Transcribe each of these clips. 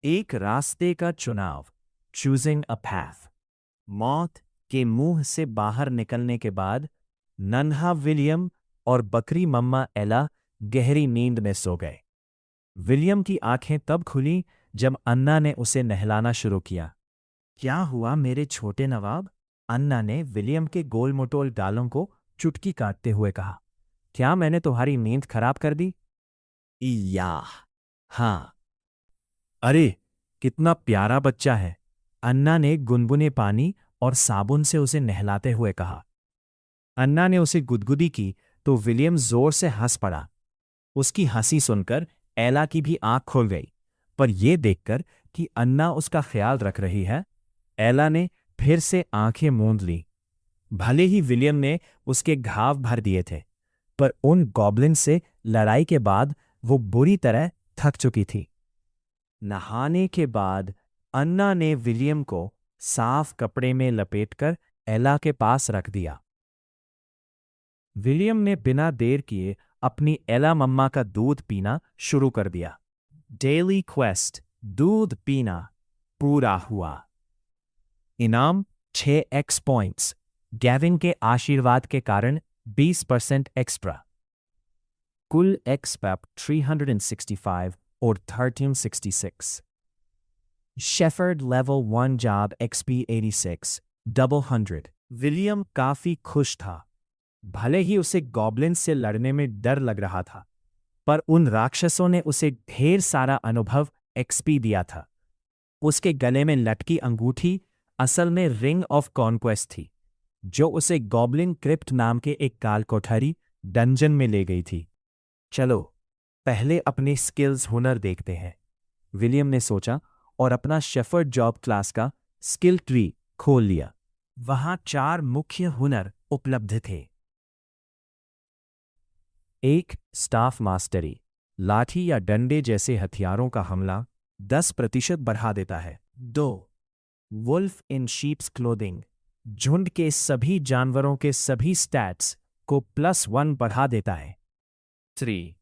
एक रास्ते का चुनाव, चूजिंग अ पैथ। मौत के मुंह से बाहर निकलने के बाद नन्हा विलियम और बकरी मम्मा एला गहरी नींद में सो गए। विलियम की आंखें तब खुली जब अन्ना ने उसे नहलाना शुरू किया। क्या हुआ मेरे छोटे नवाब? अन्ना ने विलियम के गोल मटोल गालों को चुटकी काटते हुए कहा। क्या मैंने तुम्हारी नींद खराब कर दी? या हाँ। अरे, कितना प्यारा बच्चा है, अन्ना ने गुनगुने पानी और साबुन से उसे नहलाते हुए कहा। अन्ना ने उसे गुदगुदी की तो विलियम जोर से हंस पड़ा। उसकी हंसी सुनकर एला की भी आंख खुल गई, पर यह देखकर कि अन्ना उसका ख्याल रख रही है, एला ने फिर से आंखें मूंद ली। भले ही विलियम ने उसके घाव भर दिए थे, पर उन गॉब्लिन से लड़ाई के बाद वो बुरी तरह थक चुकी थी। नहाने के बाद अन्ना ने विलियम को साफ कपड़े में लपेटकर एला के पास रख दिया। विलियम ने बिना देर किए अपनी एला मम्मा का दूध पीना शुरू कर दिया। डेली क्वेस्ट, दूध पीना पूरा हुआ। इनाम 6x पॉइंट्स, गैविन के आशीर्वाद के कारण 20% एक्स्ट्रा। कुल एक्सपेप 365 और 1366। Shepherd level 1 job XP 86 double 100। William काफी खुश था। भले ही उसे गॉब्लिन से लड़ने में डर लग रहा था, पर उन राक्षसों ने उसे ढेर सारा अनुभव XP दिया था। उसके गले में लटकी अंगूठी असल में रिंग ऑफ कॉन्क्वेस्ट थी, जो उसे गॉब्लिन क्रिप्ट नाम के एक काल कोठरी डंजन में ले गई थी। चलो पहले अपने स्किल्स हुनर देखते हैं, विलियम ने सोचा और अपना शेफर्ड जॉब क्लास का स्किल ट्री खोल लिया। वहां 4 मुख्य हुनर उपलब्ध थे। 1. स्टाफ मास्टरी, लाठी या डंडे जैसे हथियारों का हमला 10% बढ़ा देता है। 2. वुल्फ इन शीप्स क्लोथिंग, झुंड के सभी जानवरों के सभी स्टैट्स को +1 बढ़ा देता है। 3.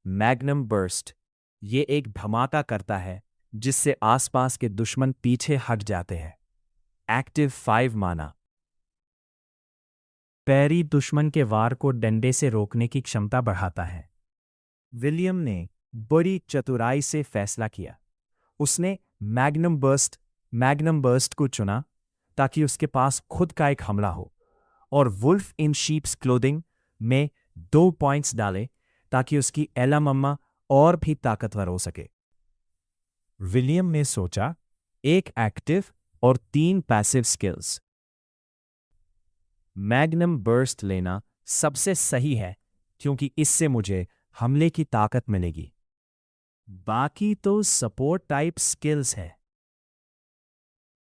मैग्नम बर्स्ट, ये एक धमाका करता है जिससे आसपास के दुश्मन पीछे हट जाते हैं। एक्टिव 5 माना। पैरी दुश्मन के वार को डंडे से रोकने की क्षमता बढ़ाता है। विलियम ने बड़ी चतुराई से फैसला किया। उसने मैग्नम बर्स्ट को चुना ताकि उसके पास खुद का एक हमला हो, और वुल्फ इन शीप्स क्लोथिंग में 2 पॉइंट्स डाले ताकि उसकी एला मम्मा और भी ताकतवर हो सके। विलियम ने सोचा, 1 एक्टिव और 3 पैसिव स्किल्स। मैग्नम बर्स्ट लेना सबसे सही है क्योंकि इससे मुझे हमले की ताकत मिलेगी। बाकी तो सपोर्ट टाइप स्किल्स है।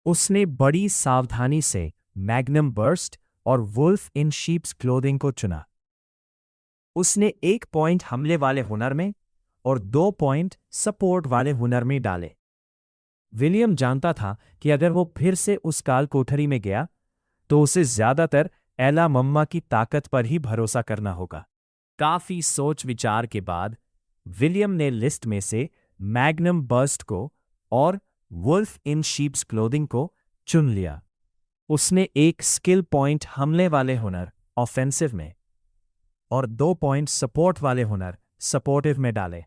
उसने बड़ी सावधानी से मैग्नम बर्स्ट और वुल्फ इन शीप्स क्लोथिंग को चुना। उसने 1 पॉइंट हमले वाले हुनर में और 2 पॉइंट सपोर्ट वाले हुनर में डाले। विलियम जानता था कि अगर वो फिर से उस काल कोठरी में गया तो उसे ज्यादातर एला मम्मा की ताकत पर ही भरोसा करना होगा। काफी सोच विचार के बाद विलियम ने लिस्ट में से मैग्नम बर्स्ट को और वुल्फ इन शीप्स क्लोथिंग को चुन लिया। उसने 1 स्किल पॉइंट हमले वाले हुनर ऑफेंसिव में और 2 पॉइंट सपोर्ट वाले हुनर सपोर्टिव में डाले।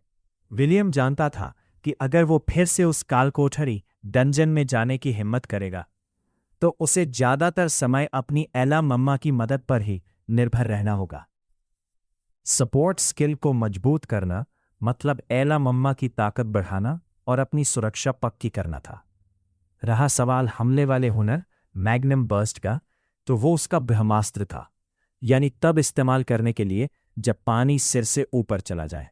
विलियम जानता था कि अगर वो फिर से उस काल कोठरी डंजन में जाने की हिम्मत करेगा तो उसे ज्यादातर समय अपनी एला मम्मा की मदद पर ही निर्भर रहना होगा। सपोर्ट स्किल को मजबूत करना मतलब एला मम्मा की ताकत बढ़ाना और अपनी सुरक्षा पक्की करना था। रहा सवाल हमले वाले हुनर मैग्नम बर्स्ट का, तो वो उसका ब्रह्मास्त्र था, यानी तब इस्तेमाल करने के लिए जब पानी सिर से ऊपर चला जाए।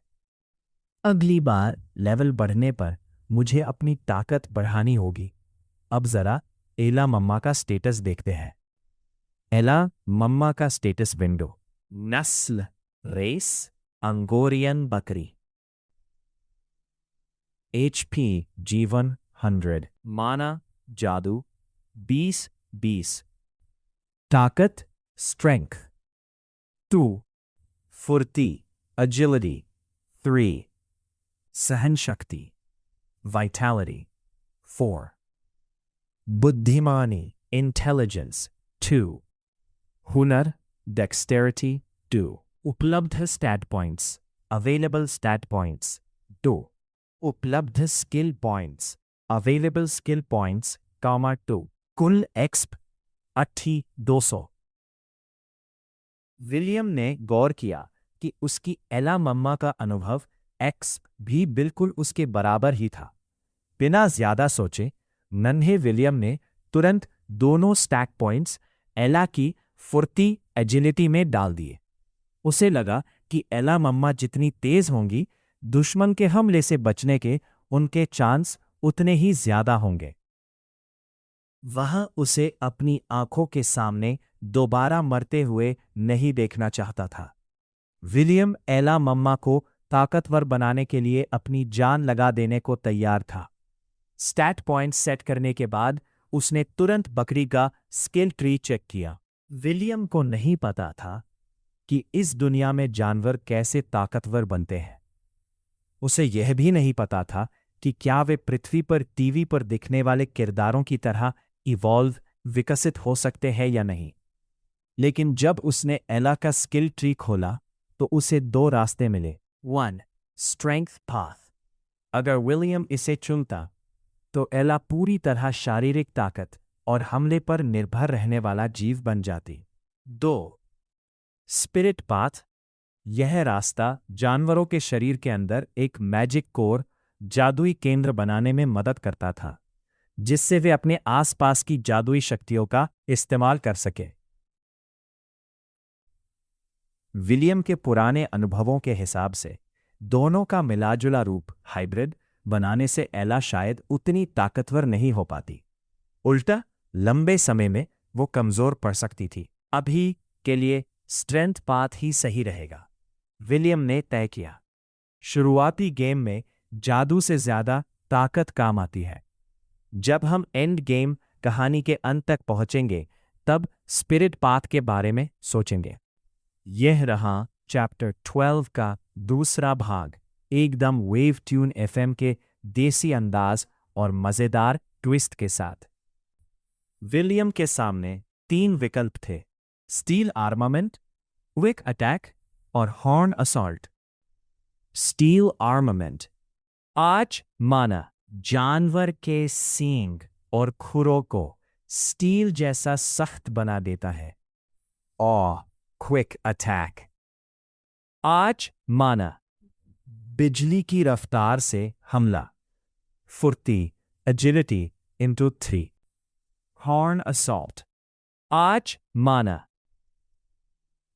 अगली बार लेवल बढ़ने पर मुझे अपनी ताकत बढ़ानी होगी। अब जरा एला मम्मा का स्टेटस देखते हैं। एला मम्मा का स्टेटस विंडो। नस्ल, रेस अंगोरियन बकरी। HP जीवन 100, माना जादू 20 ताकत स्ट्रेंथ 2, फुर्ती एजिलिटी 3, सहन शक्ति vitality. 4. बुद्धिमानी, intelligence. 2. हुनर, dexterity. 2. उपलब्ध stat points, available stat points. 2. उपलब्ध skill points, available skill points, 2. कुल exp 200। विलियम ने गौर किया कि उसकी एला मम्मा का अनुभव एक्स भी बिल्कुल उसके बराबर ही था। बिना ज्यादा सोचे नन्हे विलियम ने तुरंत दोनों स्टैक पॉइंट्स एला की फुर्ती एजिलिटी में डाल दिए। उसे लगा कि एला मम्मा जितनी तेज होंगी, दुश्मन के हमले से बचने के उनके चांस उतने ही ज्यादा होंगे। वह उसे अपनी आंखों के सामने दोबारा मरते हुए नहीं देखना चाहता था। विलियम एला मम्मा को ताकतवर बनाने के लिए अपनी जान लगा देने को तैयार था। स्टैट पॉइंट सेट करने के बाद उसने तुरंत बकरी का स्किल ट्री चेक किया। विलियम को नहीं पता था कि इस दुनिया में जानवर कैसे ताकतवर बनते हैं। उसे यह भी नहीं पता था कि क्या वे पृथ्वी पर टीवी पर दिखने वाले किरदारों की तरह इवॉल्व विकसित हो सकते हैं या नहीं। लेकिन जब उसने एला का स्किल ट्री खोला तो उसे 2 रास्ते मिले। 1. Strength path. अगर विलियम इसे चुनता तो एला पूरी तरह शारीरिक ताकत और हमले पर निर्भर रहने वाला जीव बन जाती। 2. Spirit path. यह रास्ता जानवरों के शरीर के अंदर एक मैजिक कोर, जादुई केंद्र बनाने में मदद करता था, जिससे वे अपने आसपास की जादुई शक्तियों का इस्तेमाल कर सके। विलियम के पुराने अनुभवों के हिसाब से दोनों का मिलाजुला रूप हाइब्रिड बनाने से एला शायद उतनी ताकतवर नहीं हो पाती। उल्टा लंबे समय में वो कमजोर पड़ सकती थी। अभी के लिए स्ट्रेंथ पाथ ही सही रहेगा, विलियम ने तय किया। शुरुआती गेम में जादू से ज्यादा ताकत काम आती है। जब हम एंड गेम कहानी के अंत तक पहुंचेंगे तब स्पिरिट पाथ के बारे में सोचेंगे। यह रहा चैप्टर 12 का दूसरा भाग, एकदम वेव ट्यून एफएम के देसी अंदाज और मजेदार ट्विस्ट के साथ। विलियम के सामने 3 विकल्प थे: स्टील आर्मामेंट, क्विक अटैक और हॉर्न असॉल्ट। स्टील आर्मामेंट आज माना जानवर के सींग और खुरों को स्टील जैसा सख्त बना देता है। और क्विक अटैक आज माना बिजली की रफ्तार से हमला, फुर्ती एजिलिटी इंटू 3। हॉर्न असॉल्ट आज माना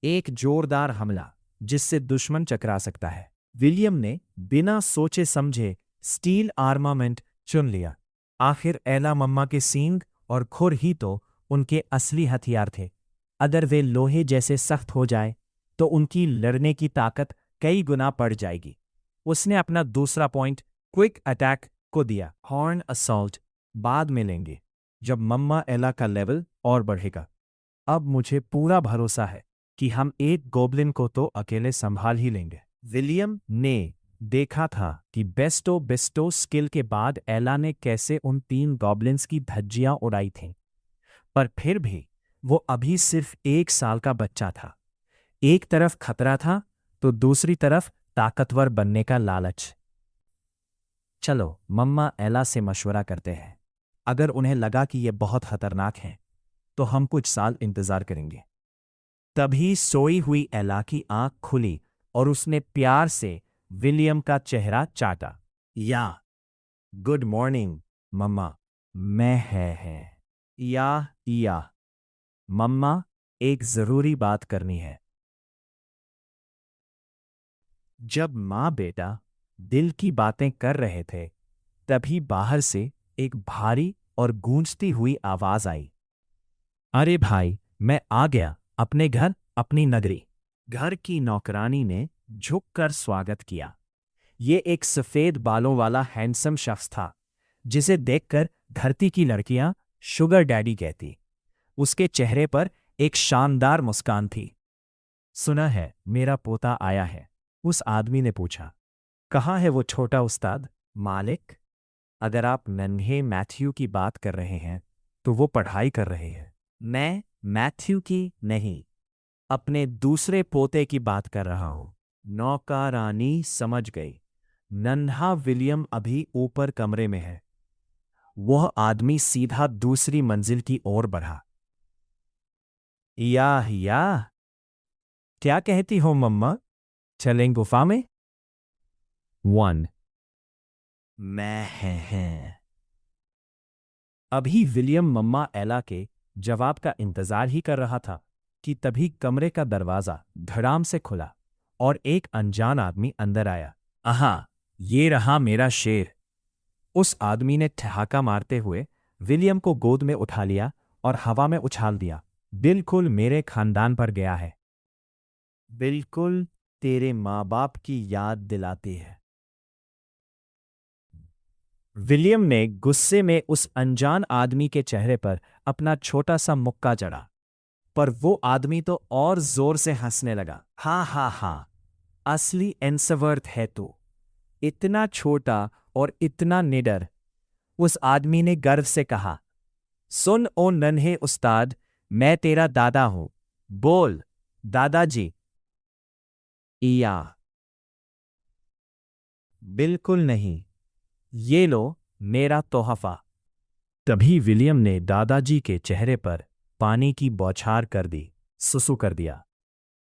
एक जोरदार हमला जिससे दुश्मन चकरा सकता है। विलियम ने बिना सोचे समझे स्टील आर्मामेंट चुन लिया। आखिर एला मम्मा के सींग और खुर ही तो उनके असली हथियार थे। अगर वे लोहे जैसे सख्त हो जाए तो उनकी लड़ने की ताकत कई गुना बढ़ जाएगी। उसने अपना दूसरा पॉइंट क्विक अटैक को दिया। हॉर्न असॉल्ट बाद में लेंगे जब मम्मा एला का लेवल और बढ़ेगा। अब मुझे पूरा भरोसा है कि हम एक गोब्लिन को तो अकेले संभाल ही लेंगे। विलियम ने देखा था कि बेस्टो स्किल के बाद एला ने कैसे उन 3 गॉब्लिन्स की धज्जियां उड़ाई थीं, पर फिर भी वो अभी सिर्फ 1 साल का बच्चा था। एक तरफ खतरा था तो दूसरी तरफ ताकतवर बनने का लालच। चलो मम्मा एला से मशवरा करते हैं। अगर उन्हें लगा कि ये बहुत खतरनाक है तो हम कुछ साल इंतजार करेंगे। तभी सोई हुई एला की आंख खुली और उसने प्यार से विलियम का चेहरा चाटा। या गुड मॉर्निंग मम्मा। मैं है या मम्मा, एक जरूरी बात करनी है। जब माँ बेटा दिल की बातें कर रहे थे तभी बाहर से एक भारी और गूंजती हुई आवाज आई। अरे भाई, मैं आ गया, अपने घर अपनी नगरी। घर की नौकरानी ने झुककर स्वागत किया। ये एक सफेद बालों वाला हैंडसम शख्स था जिसे देखकर धरती की लड़कियां शुगर डैडी कहती। उसके चेहरे पर एक शानदार मुस्कान थी। सुना है मेरा पोता आया है, उस आदमी ने पूछा। कहाँ है वो छोटा उस्ताद? मालिक, अगर आप नन्हे मैथ्यू की बात कर रहे हैं तो वो पढ़ाई कर रहे हैं। मैं मैथ्यू की नहीं, अपने दूसरे पोते की बात कर रहा हूं। नौकरानी समझ गई। नन्हा विलियम अभी ऊपर कमरे में है। वह आदमी सीधा दूसरी मंजिल की ओर बढ़ा। या क्या कहती हो मम्मा? चलें गुफा में? 1 मैं हैं। अभी विलियम मम्मा एला के जवाब का इंतजार ही कर रहा था कि तभी कमरे का दरवाजा धड़ाम से खुला और एक अनजान आदमी अंदर आया। आहा, ये रहा मेरा शेर। उस आदमी ने ठहाका मारते हुए विलियम को गोद में उठा लिया और हवा में उछाल दिया। बिल्कुल मेरे खानदान पर गया है। बिल्कुल तेरे माँ बाप की याद दिलाती है। विलियम ने गुस्से में उस अनजान आदमी के चेहरे पर अपना छोटा सा मुक्का जड़ा, पर वो आदमी तो और जोर से हंसने लगा। हाँ, असली एंसवर्थ है तू। इतना छोटा और इतना निडर। उस आदमी ने गर्व से कहा। सुन ओ नन्हे उस्ताद, मैं तेरा दादा हूं। बोल दादाजी। या बिल्कुल नहीं, ये लो मेरा तोहफा। तभी विलियम ने दादाजी के चेहरे पर पानी की बौछार कर दी, सुसु कर दिया।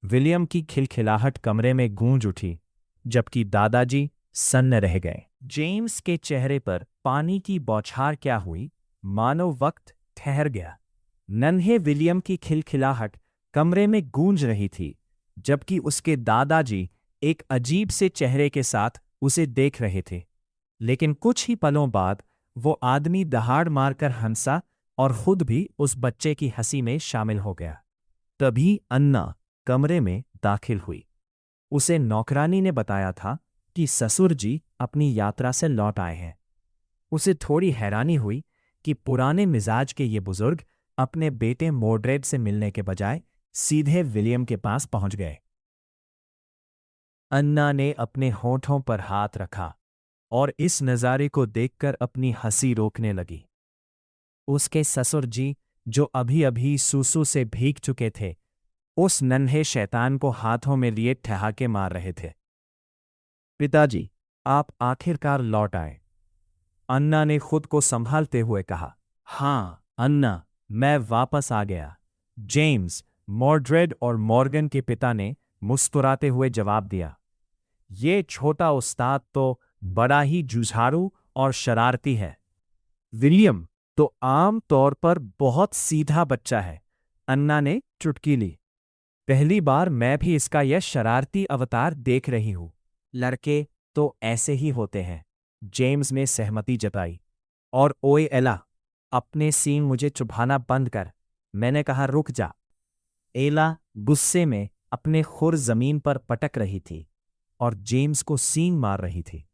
विलियम की खिलखिलाहट कमरे में गूंज उठी, जबकि दादाजी सन्न रह गए। जेम्स के चेहरे पर पानी की बौछार क्या हुई, मानो वक्त ठहर गया। नन्हे विलियम की खिलखिलाहट कमरे में गूंज रही थी, जबकि उसके दादाजी एक अजीब से चेहरे के साथ उसे देख रहे थे। लेकिन कुछ ही पलों बाद वो आदमी दहाड़ मारकर हंसा और खुद भी उस बच्चे की हंसी में शामिल हो गया। तभी अन्ना कमरे में दाखिल हुई। उसे नौकरानी ने बताया था कि ससुर जी अपनी यात्रा से लौट आए हैं। उसे थोड़ी हैरानी हुई कि पुराने मिजाज के ये बुजुर्ग अपने बेटे मोड्रेड से मिलने के बजाय सीधे विलियम के पास पहुंच गए। अन्ना ने अपने होठों पर हाथ रखा और इस नज़ारे को देखकर अपनी हंसी रोकने लगी। उसके ससुर जी, जो अभी अभी सूसू से भीग चुके थे, उस नन्हे शैतान को हाथों में लिए ठहाके मार रहे थे। पिताजी, आप आखिरकार लौट आए, अन्ना ने खुद को संभालते हुए कहा। हाँ अन्ना, मैं वापस आ गया, जेम्स, मॉर्ड्रेड और मॉर्गन के पिता ने मुस्कुराते हुए जवाब दिया। ये छोटा उस्ताद तो बड़ा ही जुझारू और शरारती है। विलियम तो आम तौर पर बहुत सीधा बच्चा है, अन्ना ने चुटकी ली। पहली बार मैं भी इसका यह शरारती अवतार देख रही हूं। लड़के तो ऐसे ही होते हैं, जेम्स ने सहमति जताई। और ओए एला, अपने सींग मुझे चुभाना बंद कर, मैंने कहा रुक जा। एला गुस्से में अपने खुर जमीन पर पटक रही थी और जेम्स को सींग मार रही थी।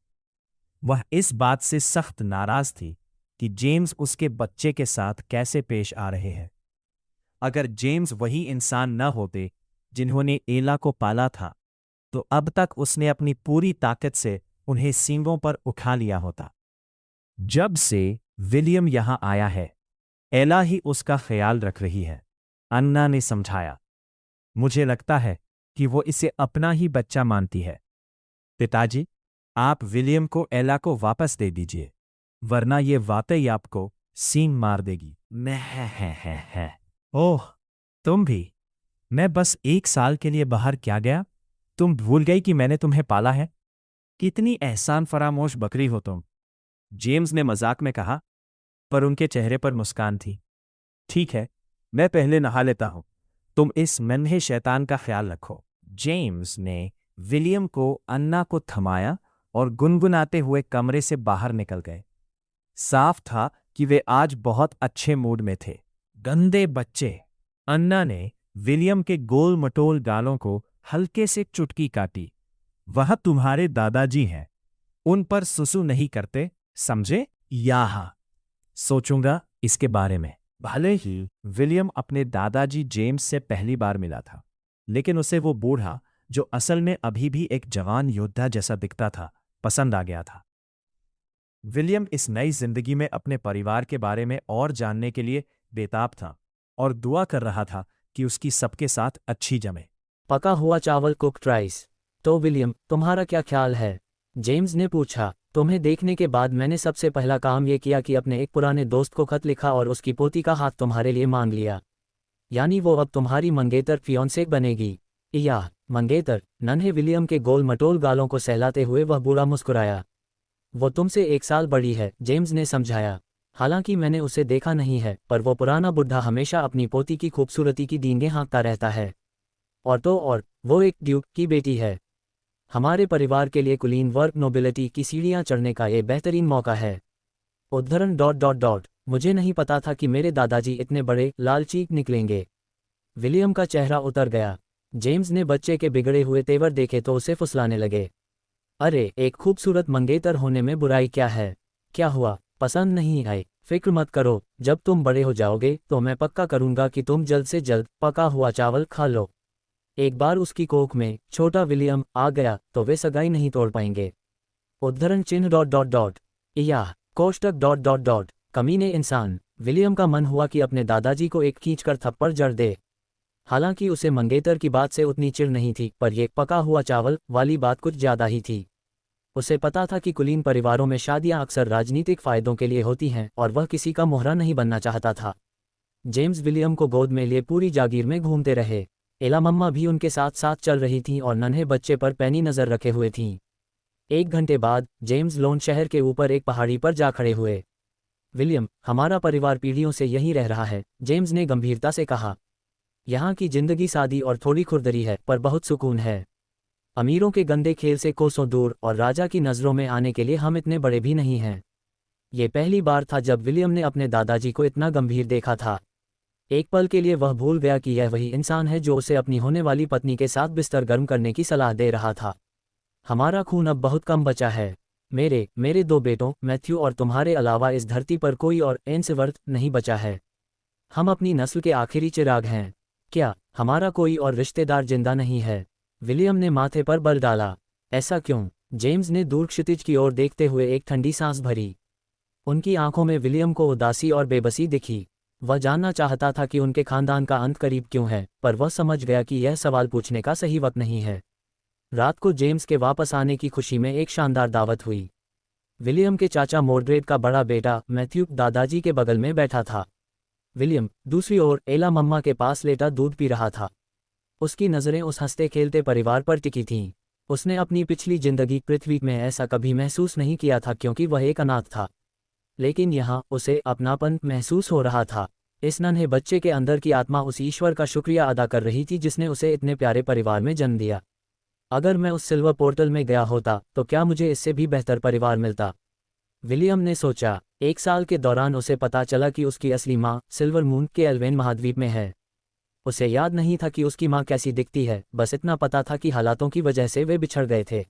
वह इस बात से सख्त नाराज थी कि जेम्स उसके बच्चे के साथ कैसे पेश आ रहे हैं। अगर जेम्स वही इंसान न होते जिन्होंने एला को पाला था, तो अब तक उसने अपनी पूरी ताकत से उन्हें सींगों पर उठा लिया होता। जब से विलियम यहां आया है, एला ही उसका ख्याल रख रही है, अन्ना ने समझाया। मुझे लगता है कि वो इसे अपना ही बच्चा मानती है। पिताजी, आप विलियम को एला को वापस दे दीजिए, वरना ये वाकई आपको सींग मार देगी। मैं ओह, तुम भी? मैं बस 1 साल के लिए बाहर क्या गया? तुम भूल गई कि मैंने तुम्हें पाला है? कितनी एहसान फरामोश बकरी हो तुम, जेम्स ने मजाक में कहा, पर उनके चेहरे पर मुस्कान थी। ठीक है, मैं पहले नहा लेता हूं, तुम इस नन्हे शैतान का ख्याल रखो। जेम्स ने विलियम को अन्ना को थमाया और गुनगुनाते हुए कमरे से बाहर निकल गए। साफ था कि वे आज बहुत अच्छे मूड में थे। गंदे बच्चे, अन्ना ने विलियम के गोल मटोल गालों को हल्के से चुटकी काटी। वह तुम्हारे दादाजी हैं, उन पर सुसु नहीं करते, समझे? या सोचूंगा इसके बारे में। भले ही विलियम अपने दादाजी जेम्स से पहली बार मिला था, लेकिन उसे वो बूढ़ा, जो असल में अभी भी एक जवान योद्धा जैसा दिखता था, पसंद आ गया था। विलियम इस नई जिंदगी में अपने परिवार के बारे में और जानने के लिए बेताब था और दुआ कर रहा था कि उसकी सबके साथ अच्छी जमे। पका हुआ चावल, कुक्ड राइस। तो विलियम, तुम्हारा क्या ख्याल है? जेम्स ने पूछा। तुम्हें देखने के बाद मैंने सबसे पहला काम ये किया कि अपने एक पुराने दोस्त को खत लिखा और उसकी पोती का हाथ तुम्हारे लिए मांग लिया। यानी वो अब तुम्हारी मंगेतर फियोंसे बनेगी। या मंगेतर? नन्हे विलियम के गोल मटोल गालों को सहलाते हुए वह बूढ़ा मुस्कुराया। वो तुमसे 1 साल बड़ी है, जेम्स ने समझाया। हालांकि मैंने उसे देखा नहीं है, पर वो पुराना बुढ़ा हमेशा अपनी पोती की खूबसूरती की डींगें हाँकता रहता है। और तो और, वो एक ड्यूक की बेटी है। हमारे परिवार के लिए कुलीन वर्ग नोबिलिटी की सीढ़ियां चढ़ने का ये बेहतरीन मौका है। उद्धरण डॉट डॉट डॉट। मुझे नहीं पता था कि मेरे दादाजी इतने बड़े लालची निकलेंगे। विलियम का चेहरा उतर गया। जेम्स ने बच्चे के बिगड़े हुए तेवर देखे तो उसे फुसलाने लगे। अरे, एक खूबसूरत मंगेतर होने में बुराई क्या है? क्या हुआ, पसंद नहीं आए? फिक्र मत करो, जब तुम बड़े हो जाओगे तो मैं पक्का करूंगा कि तुम जल्द से जल्द पका हुआ चावल खा लो। एक बार उसकी कोख में छोटा विलियम आ गया तो वे सगाई नहीं तोड़ पाएंगे। उद्धरण चिन्ह डॉट डॉट डॉट। या कोष्टक डॉट डॉट डॉट। कमीने इंसान। विलियम का मन हुआ कि अपने दादाजी को एक खींचकर थप्पड़ जड़ दे। हालांकि उसे मंगेतर की बात से उतनी चिढ़ नहीं थी, पर यह पका हुआ चावल वाली बात कुछ ज्यादा ही थी। उसे पता था कि कुलीन परिवारों में शादियां अक्सर राजनीतिक फायदों के लिए होती हैं और वह किसी का मोहरा नहीं बनना चाहता था। जेम्स विलियम को गोद में लिए पूरी जागीर में घूमते रहे। एला मम्मा भी उनके साथ साथ चल रही थीं और नन्हे बच्चे पर पैनी नजर रखे हुए थीं। 1 घंटे बाद जेम्स लोन शहर के ऊपर एक पहाड़ी पर जा खड़े हुए। विलियम, हमारा परिवार पीढ़ियों से यहीं रह रहा है, जेम्स ने गंभीरता से कहा। यहाँ की जिंदगी सादी और थोड़ी खुरदरी है, पर बहुत सुकून है। अमीरों के गंदे खेल से कोसों दूर और राजा की नज़रों में आने के लिए हम इतने बड़े भी नहीं हैं। ये पहली बार था जब विलियम ने अपने दादाजी को इतना गंभीर देखा था। एक पल के लिए वह भूल गया कि यह वही इंसान है जो उसे अपनी होने वाली पत्नी के साथ बिस्तर गर्म करने की सलाह दे रहा था। हमारा खून अब बहुत कम बचा है। मेरे 2 बेटों मैथ्यू और तुम्हारे अलावा इस धरती पर कोई और एंसवर्थ नहीं बचा है। हम अपनी नस्ल के आखिरी चिराग हैं। क्या हमारा कोई और रिश्तेदार जिंदा नहीं है? विलियम ने माथे पर बल डाला। ऐसा क्यों? जेम्स ने दूर क्षितिज की ओर देखते हुए एक ठंडी सांस भरी। उनकी आंखों में विलियम को उदासी और बेबसी दिखी। वह जानना चाहता था कि उनके खानदान का अंत करीब क्यों है, पर वह समझ गया कि यह सवाल पूछने का सही वक्त नहीं है। रात को जेम्स के वापस आने की खुशी में एक शानदार दावत हुई। विलियम के चाचा मोर्ड्रेड का बड़ा बेटा मैथ्यू दादाजी के बगल में बैठा था। विलियम दूसरी ओर एला मम्मा के पास लेटा दूध पी रहा था। उसकी नज़रें उस हंसते खेलते परिवार पर टिकी थीं। उसने अपनी पिछली जिंदगी पृथ्वी में ऐसा कभी महसूस नहीं किया था क्योंकि वह एक अनाथ था। लेकिन यहाँ उसे अपनापन महसूस हो रहा था। इस नन्हे बच्चे के अंदर की आत्मा उस ईश्वर का शुक्रिया अदा कर रही थी जिसने उसे इतने प्यारे परिवार में जन्म दिया। अगर मैं उस सिल्वर पोर्टल में गया होता तो क्या मुझे इससे भी बेहतर परिवार मिलता? विलियम ने सोचा। 1 साल के दौरान उसे पता चला कि उसकी असली माँ सिल्वर मून के एल्वेन महाद्वीप में है। उसे याद नहीं था कि उसकी माँ कैसी दिखती है, बस इतना पता था कि हालातों की वजह से वे बिछड़ गए थे।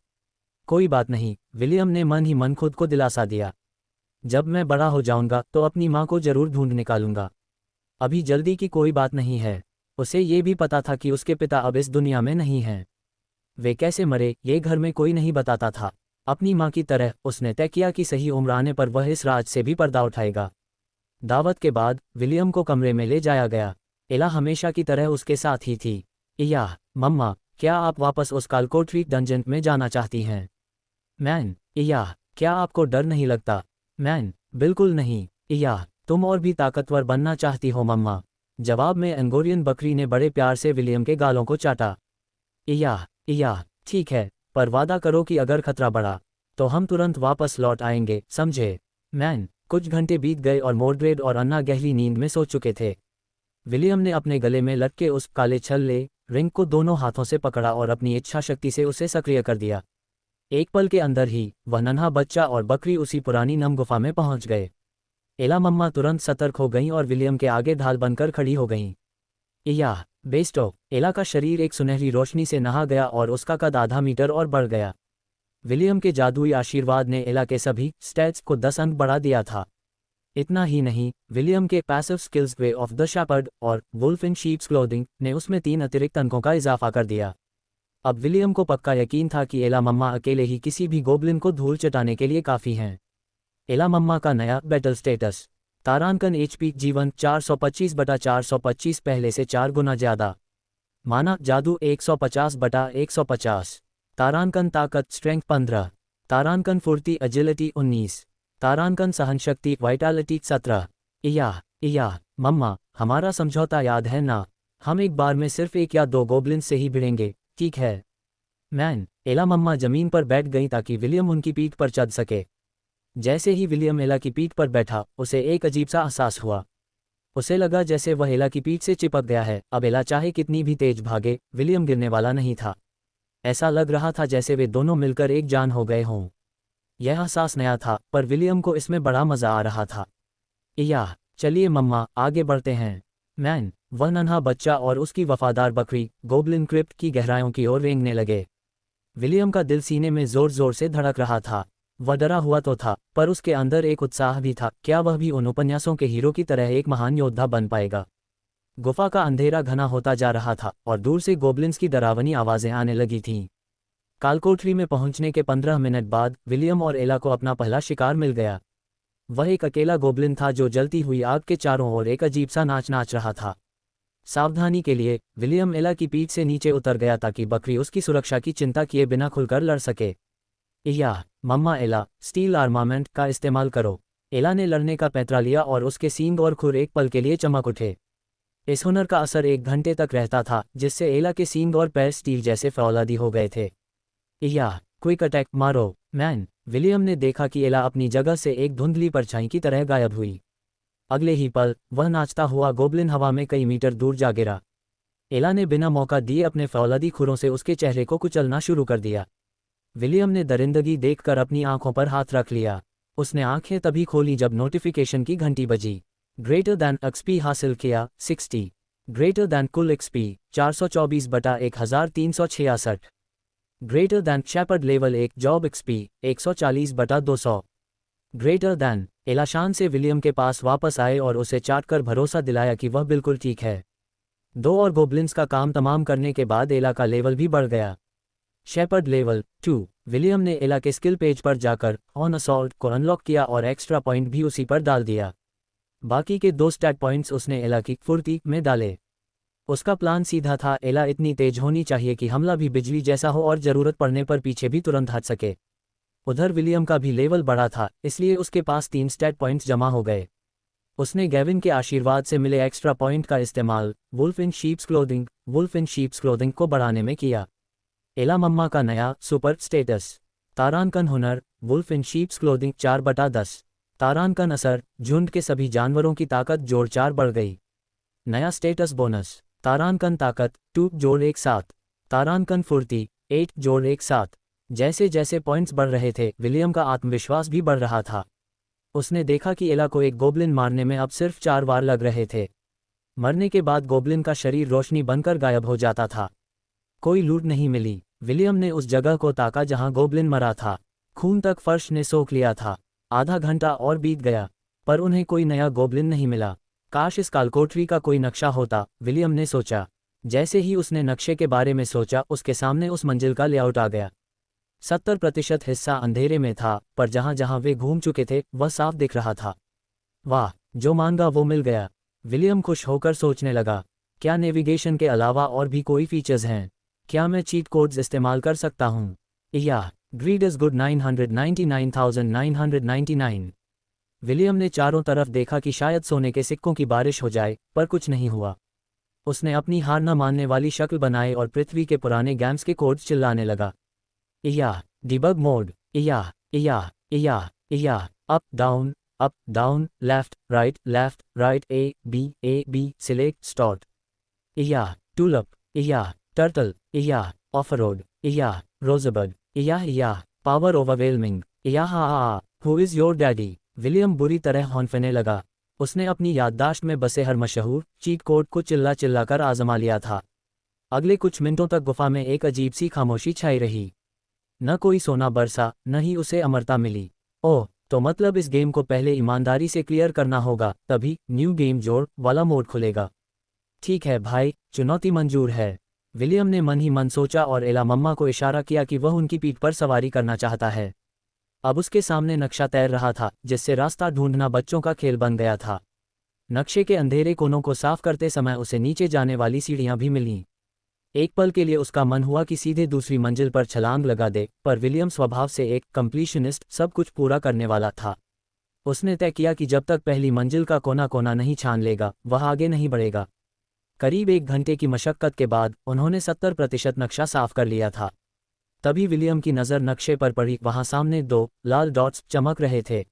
कोई बात नहीं, विलियम ने मन ही मन खुद को दिलासा दिया। जब मैं बड़ा हो जाऊंगा तो अपनी माँ को जरूर ढूंढ निकालूंगा। अभी जल्दी की कोई बात नहीं है। उसे ये भी पता था कि उसके पिता अब इस दुनिया में नहीं हैं। वे कैसे मरे ये घर में कोई नहीं बताता था। अपनी माँ की तरह उसने तय किया कि सही उम्र आने पर वह इस राज से भी पर्दा उठाएगा। दावत के बाद विलियम को कमरे में ले जाया गया। एला हमेशा की तरह उसके साथ ही थी। या मम्मा, क्या आप वापस उस कालकोठरी डंजन में जाना चाहती हैं? मैन, या क्या आपको डर नहीं लगता? मैन, बिल्कुल नहीं। या तुम और भी ताकतवर बनना चाहती हो मम्मा? जवाब में एंगोरियन बकरी ने बड़े प्यार से विलियम के गालों को चाटा। या ठीक है, पर वादा करो कि अगर खतरा बढ़ा तो हम तुरंत वापस लौट आएंगे, समझे? मैन। कुछ घंटे बीत गए और मोर्ड्रेड और अन्ना गहरी नींद में सो चुके थे। विलियम ने अपने गले में लटके उस काले छल्ले रिंग को दोनों हाथों से पकड़ा और अपनी इच्छा शक्ति से उसे सक्रिय कर दिया। एक पल के अंदर ही वह नन्हा बच्चा और बकरी उसी पुरानी नम गुफा में पहुंच गए। एला मम्मा तुरंत सतर्क हो गईं और विलियम के आगे ढाल बनकर खड़ी हो गईं। या बेस्टो। एला का शरीर एक सुनहरी रोशनी से नहा गया और उसका कद आधा मीटर और बढ़ गया। विलियम के जादुई आशीर्वाद ने एला के सभी स्टैट्स को 10 अंक बढ़ा दिया था। इतना ही नहीं, विलियम के passive skills way of the shepherd और वुल्फ इन शीप्स क्लोथिंग ने उसमें 3 अतिरिक्त अंकों का इजाफा कर दिया। अब विलियम को पक्का यकीन था कि एला मम्मा अकेले ही किसी भी गोब्लिन को धूल चटाने के लिए काफ़ी हैं। एला मम्मा का नया बैटल स्टेटस। तारांकन एचपी जीवन 425/425 पहले से 4 गुना ज़्यादा। माना जादू 150/150। तारांकन ताकत स्ट्रेंथ 15। तारांकन फुर्ती एजिलिटी 19। तारांकन सहनशक्ति वाइटैलिटी 17। इया मम्मा, हमारा समझौता याद है ना? हम एक बार में सिर्फ 1 या 2 गोब्लिन से ही भिड़ेंगे, ठीक है? मैन, एला मम्मा जमीन पर बैठ गई ताकि विलियम उनकी पीठ पर चढ़ सके। जैसे ही विलियम एला की पीठ पर बैठा, उसे एक अजीब सा एहसास हुआ। उसे लगा जैसे वह एला की पीठ से चिपक गया है। अब एला चाहे कितनी भी तेज भागे, विलियम गिरने वाला नहीं था। ऐसा लग रहा था जैसे वे दोनों मिलकर एक जान हो गए हों। यह एहसास नया था, पर विलियम को इसमें बड़ा मजा आ रहा था। या चलिए मम्मा, आगे बढ़ते हैं। मैन, वह नन्हा बच्चा और उसकी वफादार बकरी गोब्लिन क्रिप्ट की गहराइयों की ओर रेंगने लगे। विलियम का दिल सीने में जोर जोर से धड़क रहा था। वह डरा हुआ तो था, पर उसके अंदर एक उत्साह भी था। क्या वह भी उन उपन्यासों के हीरो की तरह एक महान योद्धा बन पाएगा? गुफा का अंधेरा घना होता जा रहा था और दूर से गोब्लिन्स की डरावनी आवाज़ें आने लगी थीं। कालकोठरी में पहुंचने के 15 मिनट बाद विलियम और एला को अपना पहला शिकार मिल गया। वह एक अकेला गोब्लिन था जो जलती हुई आग के चारों ओर एक अजीब सा नाच नाच रहा था। सावधानी के लिए विलियम एला की पीठ से नीचे उतर गया ताकि बकरी उसकी सुरक्षा की चिंता किए बिना खुलकर लड़ सके। या मम्मा एला, स्टील आर्मामेंट का इस्तेमाल करो। एला ने लड़ने का पैंतरा लिया और उसके सींग और खुर एक पल के लिए चमक उठे। इस हुनर का असर 1 घंटे तक रहता था, जिससे एला के सींग और पैर स्टील जैसे फौलादी हो गए थे। या क्विक अटैक, मारो। मैन, विलियम ने देखा कि एला अपनी जगह से एक धुंधली परछाई की तरह गायब हुई। अगले ही पल वह नाचता हुआ गोब्लिन हवा में कई मीटर दूर जा गिरा। एला ने बिना मौका दिए अपने फौलादी खुरों से उसके चेहरे को कुचलना शुरू कर दिया। विलियम ने दरिंदगी देखकर अपनी आंखों पर हाथ रख लिया। उसने आंखें तभी खोली जब नोटिफिकेशन की घंटी बजी। ग्रेटर दैन एक्सपी हासिल किया 60। ग्रेटर दैन कुल XP 424/1366। Greater than shepherd level 1 job XP 140/200। Greater than. Ella शान से विलियम के पास वापस आए और उसे चाटकर भरोसा दिलाया कि वह बिल्कुल ठीक है। 2 और गोब्लिन्स का काम तमाम करने के बाद एला का लेवल भी बढ़ गया। Shepherd level 2। विलियम ने एला के स्किल पेज पर जाकर ऑन असॉल्ट को अनलॉक किया और एक्स्ट्रा पॉइंट भी उसी पर डाल दिया। बाकी के 2 स्टैट पॉइंट्स उसने एला की फुर्ती में डाले। उसका प्लान सीधा था, एला इतनी तेज होनी चाहिए कि हमला भी बिजली जैसा हो और ज़रूरत पड़ने पर पीछे भी तुरंत हट सके। उधर विलियम का भी लेवल बढ़ा था, इसलिए उसके पास 3 स्टैट पॉइंट्स जमा हो गए। उसने गेविन के आशीर्वाद से मिले एक्स्ट्रा पॉइंट का इस्तेमाल वुल्फ इन शीप्स क्लोथिंग को बढ़ाने में किया। एला मम्मा का नया सुपर स्टेटस। तारांकन हुनर वुल्फ इन शीप्स क्लोथिंग 4/10। तारांकन असर झुंड के सभी जानवरों की ताकत जोड़ 4 बढ़ गई। नया स्टेटस बोनस। तारांकन ताकत 2 जोड़ 1 7। तारांकन फुर्ती 8 जोड़ 1 7। जैसे जैसे पॉइंट्स बढ़ रहे थे, विलियम का आत्मविश्वास भी बढ़ रहा था। उसने देखा कि एला को एक गोब्लिन मारने में अब सिर्फ 4 वार लग रहे थे। मरने के बाद गोब्लिन का शरीर रोशनी बनकर गायब हो जाता था। कोई लूट नहीं मिली। विलियम ने उस जगह को ताका जहां गोब्लिन मरा था। खून तक फर्श ने सोख लिया था। आधा घंटा और बीत गया, पर उन्हें कोई नया गोब्लिन नहीं मिला। काश इस कालकोठरी का कोई नक्शा होता, विलियम ने सोचा। जैसे ही उसने नक्शे के बारे में सोचा, उसके सामने उस मंजिल का लेआउट आ गया। 70% हिस्सा अंधेरे में था, पर जहां जहां वे घूम चुके थे वह साफ दिख रहा था। वाह, जो मांगा वो मिल गया। विलियम खुश होकर सोचने लगा, क्या नेविगेशन के अलावा और भी कोई फीचर्स हैं? क्या मैं चीट कोड्स इस्तेमाल कर सकता हूँ? या ग्रीड इज गुड 999,999। विलियम ने चारों तरफ देखा कि शायद सोने के सिक्कों की बारिश हो जाए, पर कुछ नहीं हुआ। उसने अपनी हार न मानने वाली शक्ल बनाई और पृथ्वी के पुराने गेम्स के कोड्स चिल्लाने लगा। या डिबग मोड। या up down left right A B select start. या टूलअप। या टर्टल। या ऑफ रोड। या रोजबर्ड। या पावर ओवरवेलमिंग। या who is your daddy? William बुरी तरह हौंफने लगा। उसने अपनी याददाश्त में बसे हर मशहूर चीट कोड को चिल्ला चिल्ला कर आजमा लिया था। अगले कुछ मिनटों तक गुफा में एक अजीब सी खामोशी छाई रही। न कोई सोना बरसा, न ही उसे अमरता मिली। ओह, तो मतलब इस गेम को पहले ईमानदारी से क्लियर करना होगा, तभी न्यू गेम जोड़ वाला मोड खुलेगा। ठीक है भाई, चुनौती मंजूर है। विलियम ने मन ही मन सोचा और एला मम्मा को इशारा किया कि वह उनकी पीठ पर सवारी करना चाहता है। अब उसके सामने नक्शा तैर रहा था, जिससे रास्ता ढूंढना बच्चों का खेल बन गया था। नक्शे के अंधेरे कोनों को साफ करते समय उसे नीचे जाने वाली सीढ़ियां भी मिलीं। एक पल के लिए उसका मन हुआ कि सीधे दूसरी मंजिल पर छलांग लगा दे, पर विलियम स्वभाव से एक कंप्लीशनिस्ट, सब कुछ पूरा करने वाला था। उसने तय किया कि जब तक पहली मंजिल का कोना कोना नहीं छान लेगा, वह आगे नहीं बढ़ेगा। करीब 1 घंटे की मशक्कत के बाद उन्होंने 70% नक्शा साफ कर लिया था। तभी विलियम की नज़र नक्शे पर पड़ी। वहां सामने 2 लाल डॉट्स चमक रहे थे।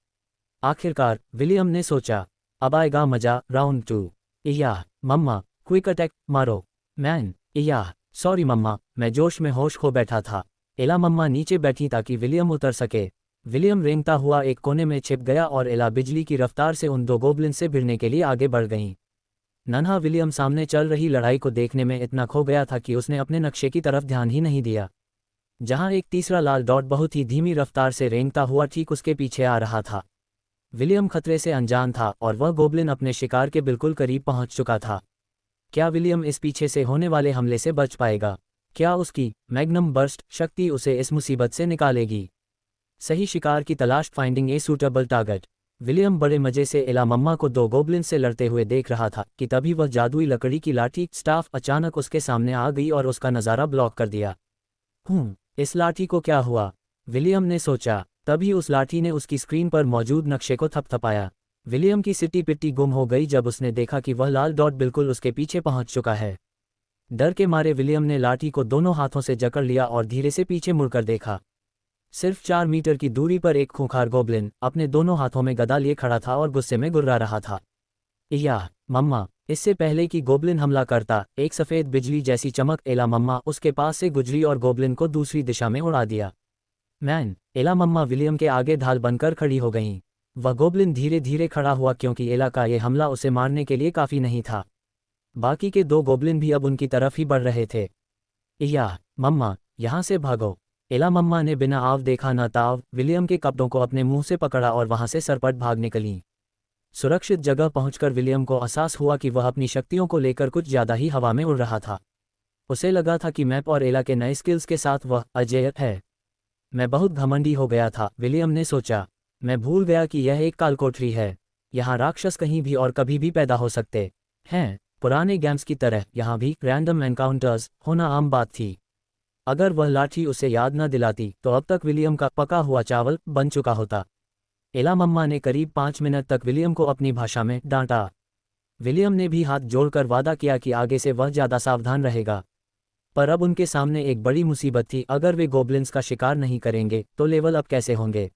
आखिरकार विलियम ने सोचा, अब आएगा मजा, राउंड 2। याह मम्मा, क्विक अटैक मारो। मैन, याह सॉरी मम्मा, मैं जोश में होश खो बैठा था। एला मम्मा नीचे बैठी ताकि विलियम उतर सके। विलियम रेंगता हुआ एक कोने में छिप गया और एला बिजली की रफ्तार से उन 2 गोब्लिन से भिड़ने के लिए आगे बढ़ गईं। नन्हा विलियम सामने चल रही लड़ाई को देखने में इतना खो गया था कि उसने अपने नक्शे की तरफ ध्यान ही नहीं दिया, जहां एक तीसरा लाल डॉट बहुत ही धीमी रफ्तार से रेंगता हुआ ठीक उसके पीछे आ रहा था। विलियम खतरे से अनजान था और वह गोब्लिन अपने शिकार के बिल्कुल करीब पहुंच चुका था। क्या विलियम इस पीछे से होने वाले हमले से बच पाएगा? क्या उसकी मैग्नम बर्स्ट शक्ति उसे इस मुसीबत से निकालेगी? सही शिकार की तलाश, finding a suitable target. William बड़े मजे से एला मम्मा को 2 गोब्लिन से लड़ते हुए देख रहा था कि तभी वह जादुई लकड़ी की लाठी स्टाफ अचानक उसके सामने आ गई और उसका नज़ारा ब्लॉक कर दिया। इस लाठी को क्या हुआ? विलियम ने सोचा। तभी उस लाठी ने उसकी स्क्रीन पर मौजूद नक्शे को थपथपाया। विलियम की सिट्टी पिट्टी गुम हो गई जब उसने देखा कि वह लाल डॉट बिल्कुल उसके पीछे पहुंच चुका है। डर के मारे विलियम ने लाठी को दोनों हाथों से जकड़ लिया और धीरे से पीछे मुड़कर देखा। सिर्फ 4 मीटर की दूरी पर एक खूंखार गोब्लिन अपने दोनों हाथों में गदा लिए खड़ा था और गुस्से में गुर्रा रहा था। याह मम्मा, इससे पहले कि गोब्लिन हमला करता, एक सफ़ेद बिजली जैसी चमक एला मम्मा उसके पास से गुजरी और गोब्लिन को दूसरी दिशा में उड़ा दिया। मैन, एला मम्मा विलियम के आगे ढाल बनकर खड़ी हो गईं। वह गोब्लिन धीरे धीरे खड़ा हुआ क्योंकि एला का यह हमला उसे मारने के लिए काफ़ी नहीं था। बाकी के 2 गोब्लिन भी अब उनकी तरफ ही बढ़ रहे थे। याह मम्मा, यहाँ से भागो। एला मम्मा ने बिना आव देखा न ताव विलियम के कपड़ों को अपने मुंह से पकड़ा और वहां से सरपट भाग निकली। सुरक्षित जगह पहुंचकर विलियम को एहसास हुआ कि वह अपनी शक्तियों को लेकर कुछ ज़्यादा ही हवा में उड़ रहा था। उसे लगा था कि मैप और एला के नए स्किल्स के साथ वह अजेय है। मैं बहुत घमंडी हो गया था, विलियम ने सोचा। मैं भूल गया कि यह एक कालकोठरी है। यहाँ राक्षस कहीं भी और कभी भी पैदा हो सकते हैं। पुराने गेम्स की तरह यहाँ भी रैंडम एनकाउंटर्स होना आम बात थी। अगर वह लाठी उसे याद न दिलाती तो अब तक विलियम का पका हुआ चावल बन चुका होता। एला मम्मा ने करीब 5 मिनट तक विलियम को अपनी भाषा में डांटा। विलियम ने भी हाथ जोड़कर वादा किया कि आगे से वह ज़्यादा सावधान रहेगा। पर अब उनके सामने एक बड़ी मुसीबत थी। अगर वे गोब्लिन्स का शिकार नहीं करेंगे तो लेवल अप कैसे होंगे?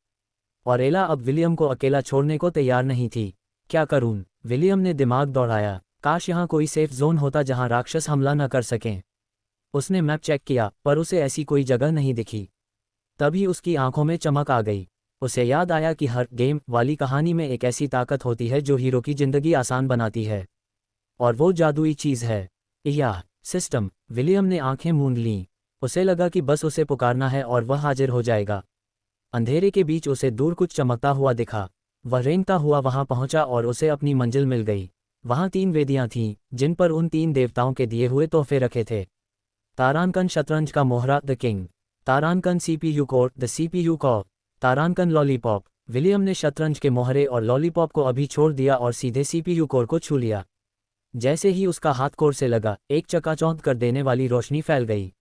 और एला अब विलियम को अकेला छोड़ने को तैयार नहीं थी। क्या करूं? विलियम ने दिमाग दौड़ाया। काश यहाँ कोई सेफ जोन होता जहाँ राक्षस हमला न कर सकें। उसने मैप चेक किया पर उसे ऐसी कोई जगह नहीं दिखी। तभी उसकी आंखों में चमक आ गई। उसे याद आया कि हर गेम वाली कहानी में एक ऐसी ताकत होती है जो हीरो की जिंदगी आसान बनाती है, और वो जादुई चीज़ है यह सिस्टम। विलियम ने आंखें मूंद लीं। उसे लगा कि बस उसे पुकारना है और वह हाजिर हो जाएगा। अंधेरे के बीच उसे दूर कुछ चमकता हुआ दिखा। वह रेंगता हुआ वहां पहुंचा और उसे अपनी मंजिल मिल गई। वहां 3 वेदियां थीं जिन पर उन 3 देवताओं के दिए हुए तोहफे रखे थे। तारांकन शतरंज का मोहरा द किंग, तारांकन CPU core the CPU core, तारांकन लॉलीपॉप। विलियम ने शतरंज के मोहरे और लॉलीपॉप को अभी छोड़ दिया और सीधे CPU कोर को छू लिया। जैसे ही उसका हाथ कोर से लगा, एक चकाचौंध कर देने वाली रोशनी फैल गई।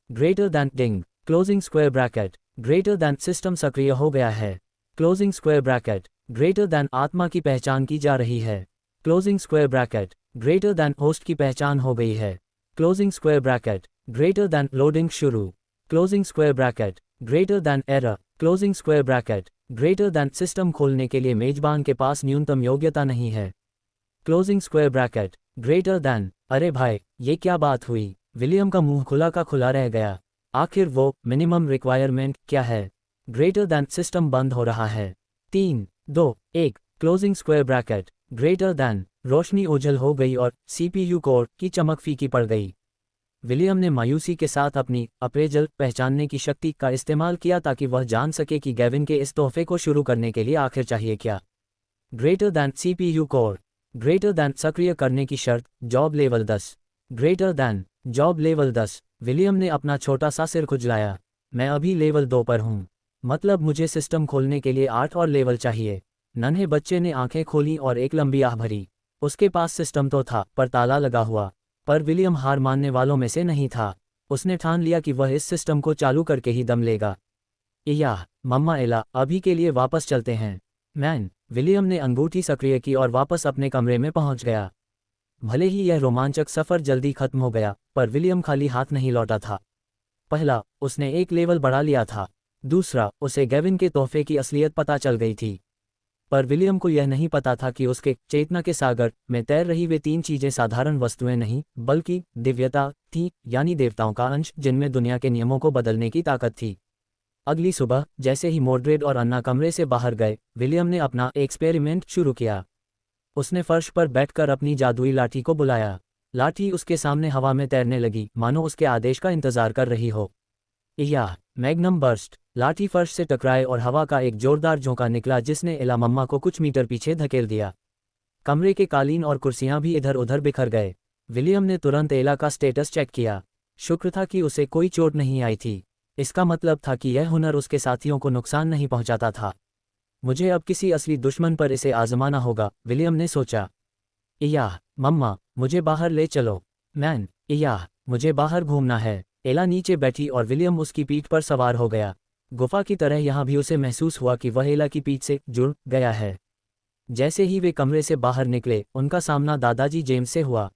Greater than ding, closing square bracket, greater than system सक्रिय हो गया है। Closing square bracket, greater than आत्मा की पहचान की जा रही है। Closing square bracket, greater than host की पहचान हो गई है। Closing square bracket, greater than loading शुरू। Closing square bracket, greater than error. Closing square bracket, greater than system खोलने के लिए मेजबान के पास न्यूनतम योग्यता नहीं है। Closing square bracket, greater then. अरे भाई, ये क्या बात हुई? विलियम का मुंह खुला का खुला रह गया। आखिर वो मिनिमम रिक्वायरमेंट क्या है? ग्रेटर दैन सिस्टम बंद हो रहा है। 3, 2, 1। Closing square bracket, greater than. रोशनी ओझल हो गई और CPU कोर की चमक फीकी पड़ गई। विलियम ने मायूसी के साथ अपनी अप्रेजल पहचानने की शक्ति का इस्तेमाल किया ताकि वह जान सके कि गेविन के इस तोहफे को शुरू करने के लिए आखिर चाहिए क्या। Greater than CPU core, greater than सक्रिय करने की शर्त, job level 10। Greater than, job level 10। William ने अपना छोटा सा सिर खुजलाया। मैं अभी लेवल 2 पर हूँ। मतलब मुझे सिस्टम खोलने के लिए 8 और लेवल चाहिए। नन्हे बच्चे ने आंखें खोली और एक लंबी आह भरी। उसके पास सिस्टम तो था, पर ताला लगा हुआ। पर विलियम हार मानने वालों में से नहीं था। उसने ठान लिया कि वह इस सिस्टम को चालू करके ही दम लेगा। याह मम्मा एला, अभी के लिए वापस चलते हैं। मैन, विलियम ने अंगूठी सक्रिय की और वापस अपने कमरे में पहुंच गया। भले ही यह रोमांचक सफ़र जल्दी खत्म हो गया, पर विलियम खाली हाथ नहीं लौटा था। पहला, उसने एक लेवल बढ़ा लिया था। दूसरा, उसे गेविन के तोहफे की असलियत पता चल गई थी। पर विलियम को यह नहीं पता था कि उसके चेतना के सागर में तैर रही वे 3 चीजें साधारण वस्तुएं नहीं, बल्कि दिव्यता थी, यानी देवताओं का अंश, जिनमें दुनिया के नियमों को बदलने की ताकत थी। अगली सुबह, जैसे ही मोड्रेड और अन्ना कमरे से बाहर गए, विलियम ने अपना एक्सपेरिमेंट शुरू किया। उसने फर्श पर बैठकर अपनी जादुई लाठी को बुलाया। लाठी उसके सामने हवा में तैरने लगी, मानो उसके आदेश का इंतजार कर रही हो। याह मैग्नम बर्स्ट। लाठी फर्श से टकराए और हवा का एक जोरदार झोंका निकला जिसने एला मम्मा को कुछ मीटर पीछे धकेल दिया। कमरे के कालीन और कुर्सियां भी इधर उधर बिखर गए। विलियम ने तुरंत एला का स्टेटस चेक किया। शुक्र था कि उसे कोई चोट नहीं आई थी। इसका मतलब था कि यह हुनर उसके साथियों को नुकसान नहीं पहुंचाता था। मुझे अब किसी असली दुश्मन पर इसे आजमाना होगा, विलियम ने सोचा। याह मम्मा, मुझे बाहर ले चलो। मैन, याह मुझे बाहर घूमना है। एला नीचे बैठी और विलियम उसकी पीठ पर सवार हो गया। गुफा की तरह यहाँ भी उसे महसूस हुआ कि वह एला की पीठ से जुड़ गया है। जैसे ही वे कमरे से बाहर निकले, उनका सामना दादाजी जेम्स से हुआ।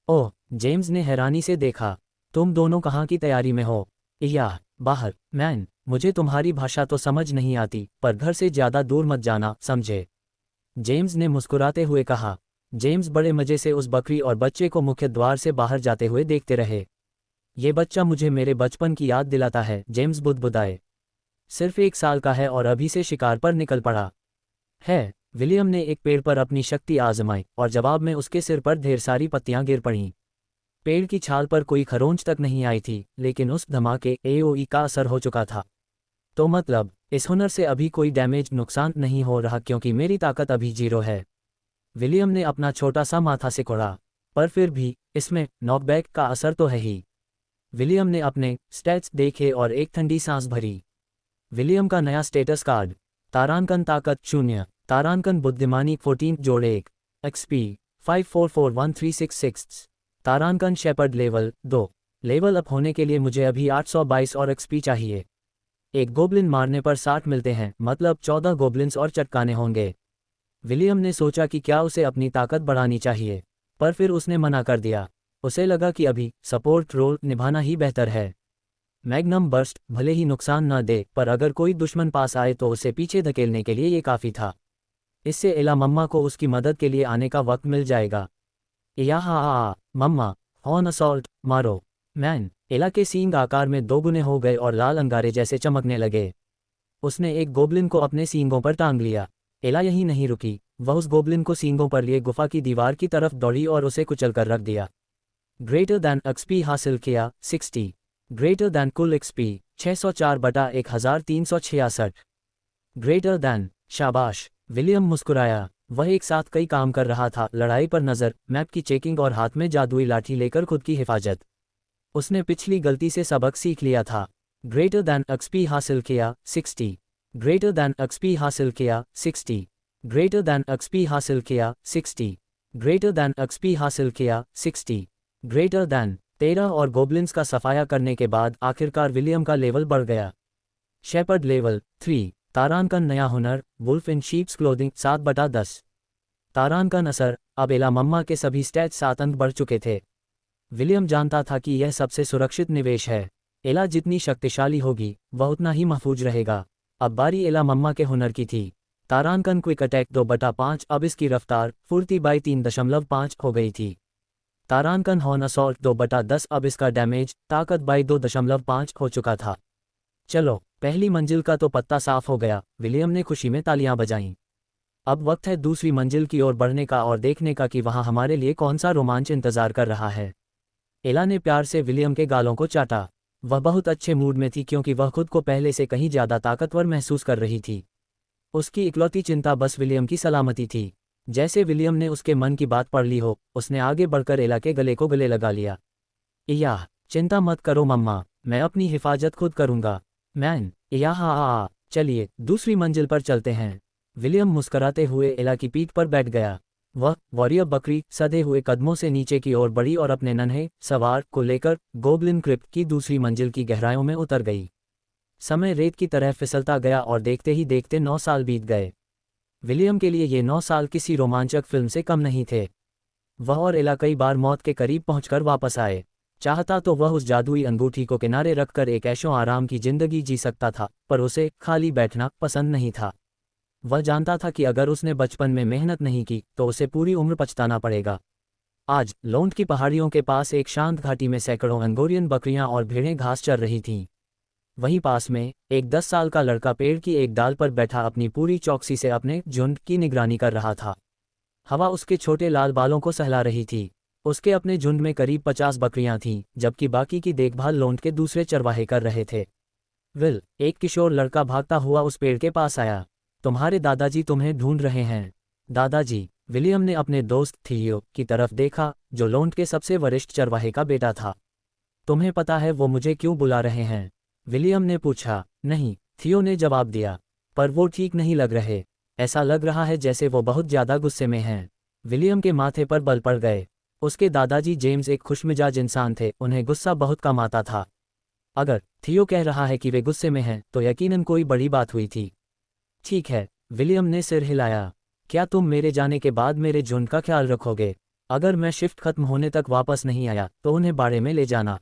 ओह, जेम्स ने हैरानी से देखा। तुम दोनों कहाँ की तैयारी में हो? याह बाहर। मैन, मुझे तुम्हारी भाषा तो समझ नहीं आती, पर घर से ज्यादा दूर मत जाना, समझे? जेम्स ने मुस्कुराते हुए कहा। जेम्स बड़े मजे से उस बकरी और बच्चे को मुख्य द्वार से बाहर जाते हुए देखते रहे। ये बच्चा मुझे मेरे बचपन की याद दिलाता है, जेम्स बुदबुदाए। सिर्फ 1 साल का है और अभी से शिकार पर निकल पड़ा है। विलियम ने एक पेड़ पर अपनी शक्ति आजमाई और जवाब में उसके सिर पर ढेर सारी पत्तियां गिर पड़ीं। पेड़ की छाल पर कोई खरोंच तक नहीं आई थी, लेकिन उस धमाके एओई का असर हो चुका था। तो मतलब, इस हुनर से अभी कोई डैमेज नुकसान नहीं हो रहा क्योंकि मेरी ताकत अभी 0 है। विलियम ने अपना छोटा सा माथा सिकोड़ा। पर फिर भी, इसमें नॉकबैक का असर तो है ही। विलियम ने अपने स्टैट्स देखे और एक ठंडी सांस भरी। विलियम का नया स्टेटस कार्ड। तारांकन ताकत 0, तारांकन बुद्धिमानी 14 जोड़े 1, एक्सपी 544136। तारांकन शेपर्ड लेवल 2। लेवल अप होने के लिए मुझे अभी 822 और एक्सपी चाहिए। एक गोब्लिन मारने पर 60 मिलते हैं, मतलब 14 गोब्लिन्स और चटकाने होंगे। विलियम ने सोचा कि क्या उसे अपनी ताकत बढ़ानी चाहिए, पर फिर उसने मना कर दिया। उसे लगा कि अभी सपोर्ट रोल निभाना ही बेहतर है। मैग्नम बर्स्ट भले ही नुकसान न दे, पर अगर कोई दुश्मन पास आए तो उसे पीछे धकेलने के लिए ये काफ़ी था। इससे एला मम्मा को उसकी मदद के लिए आने का वक्त मिल जाएगा। याहा मम्मा, हॉर्न असॉल्ट मारो। मैन, एला के सींग आकार में 2 गुने हो गए और लाल अंगारे जैसे चमकने लगे। उसने एक गोब्लिन को अपने सींगों पर टांग लिया। एला यहीं नहीं रुकी, वह उस गोब्लिन को सींगों पर लिए गुफा की दीवार की तरफ दौड़ी और उसे कुचलकर रख दिया। ग्रेटर दैन एक्सपी हासिल किया 60। ग्रेटर दैन कुल एक्सपी 604/1366। ग्रेटर दैन, शाबाश। विलियम मुस्कुराया। वह एक साथ कई काम कर रहा था, लड़ाई पर नज़र, मैप की चेकिंग और हाथ में जादुई लाठी लेकर खुद की हिफाजत। उसने पिछली गलती से सबक सीख लिया था। ग्रेटर दैन एक्सपी हासिल किया 60। ग्रेटर दैन एक्सपी हासिल किया 60। ग्रेटर दैन एक्सपी हासिल किया 60। ग्रेटर दैन एक्सपी हासिल किया 60। ग्रेटर दैन 13 और गोब्लिन्स का सफाया करने के बाद आखिरकार विलियम का लेवल बढ़ गया। Shepherd level 3। तारांकन नया हुनर, वुल्फ इन शीप्स क्लोथिंग 7/10। तारांकन असर, अब एला मम्मा के सभी स्टैट्स 7 अंक बढ़ चुके थे। विलियम जानता था कि यह सबसे सुरक्षित निवेश है। एला जितनी शक्तिशाली होगी, वह उतना ही महफूज रहेगा। अब बारी एला मम्मा के हुनर की थी। तारांकन क्विक अटैक 2/5, अब इसकी रफ्तार फुर्ती बाई 3.5 हो गई थी। तारांकन हॉर्न असॉल्ट 2/10, अब इसका डैमेज ताकत बाई 2.5 हो चुका था। चलो, पहली मंजिल का तो पत्ता साफ हो गया, विलियम ने खुशी में तालियां बजाईं। अब वक्त है दूसरी मंजिल की ओर बढ़ने का और देखने का कि वहां हमारे लिए कौन सा रोमांच इंतजार कर रहा है। एला ने प्यार से विलियम के गालों को चाटा। वह बहुत अच्छे मूड में थी क्योंकि वह खुद को पहले से कहीं ज्यादा ताकतवर महसूस कर रही थी। उसकी इकलौती चिंता बस विलियम की सलामती थी। जैसे विलियम ने उसके मन की बात पढ़ ली हो, उसने आगे बढ़कर एला के गले को गले लगा लिया। याह, चिंता मत करो मम्मा, मैं अपनी हिफाजत खुद करूंगा। मैन, याह चलिए दूसरी मंजिल पर चलते हैं। विलियम मुस्कुराते हुए एला की पीठ पर बैठ गया। वह वॉरियर बकरी सधे हुए कदमों से नीचे की ओर बढ़ी और अपने नन्हे सवार को लेकर गोब्लिन क्रिप्ट की दूसरी मंजिल की गहराइयों में उतर गई। समय रेत की तरह फिसलता गया और देखते ही देखते 9 साल बीत गए। विलियम के लिए ये 9 साल किसी रोमांचक फिल्म से कम नहीं थे। वह और एला कई बार मौत के करीब पहुंचकर वापस आए। चाहता तो वह उस जादुई अंगूठी को किनारे रखकर एक ऐशो आराम की जिंदगी जी सकता था, पर उसे खाली बैठना पसंद नहीं था। वह जानता था कि अगर उसने बचपन में मेहनत नहीं की तो उसे पूरी उम्र पछताना पड़ेगा। आज लोंड की पहाड़ियों के पास एक शांत घाटी में सैकड़ों अंगोरियन बकरियां और भेड़ें घास चर रही थीं। वहीं पास में एक 10 साल का लड़का पेड़ की एक डाल पर बैठा अपनी पूरी चौकसी से अपने झुंड की निगरानी कर रहा था। हवा उसके छोटे लाल बालों को सहला रही थी। उसके अपने झुंड में करीब 50 बकरियां थीं, जबकि बाकी की देखभाल लोंड के दूसरे चरवाहे कर रहे थे। विल, एक किशोर लड़का भागता हुआ उस पेड़ के पास आया। तुम्हारे दादाजी तुम्हें ढूंढ रहे हैं। दादाजी, विलियम ने अपने दोस्त थियो की तरफ देखा, जो लोंड के सबसे वरिष्ठ चरवाहे का बेटा था। तुम्हें पता है वो मुझे क्यों बुला रहे हैं? विलियम ने पूछा। नहीं, थियो ने जवाब दिया, पर वो ठीक नहीं लग रहे। ऐसा लग रहा है जैसे वो बहुत ज्यादा गुस्से में हैं। विलियम के माथे पर बल पड़ गए। उसके दादाजी जेम्स एक खुशमिजाज इंसान थे, उन्हें गुस्सा बहुत कम आता था। अगर थियो कह रहा है कि वे गुस्से में हैं तो यकीनन कोई बड़ी बात हुई थी। ठीक है, विलियम ने सिर हिलाया। क्या तुम मेरे जाने के बाद मेरे झुंड का ख्याल रखोगे? अगर मैं शिफ्ट खत्म होने तक वापस नहीं आया तो उन्हें बाड़े में ले जाना।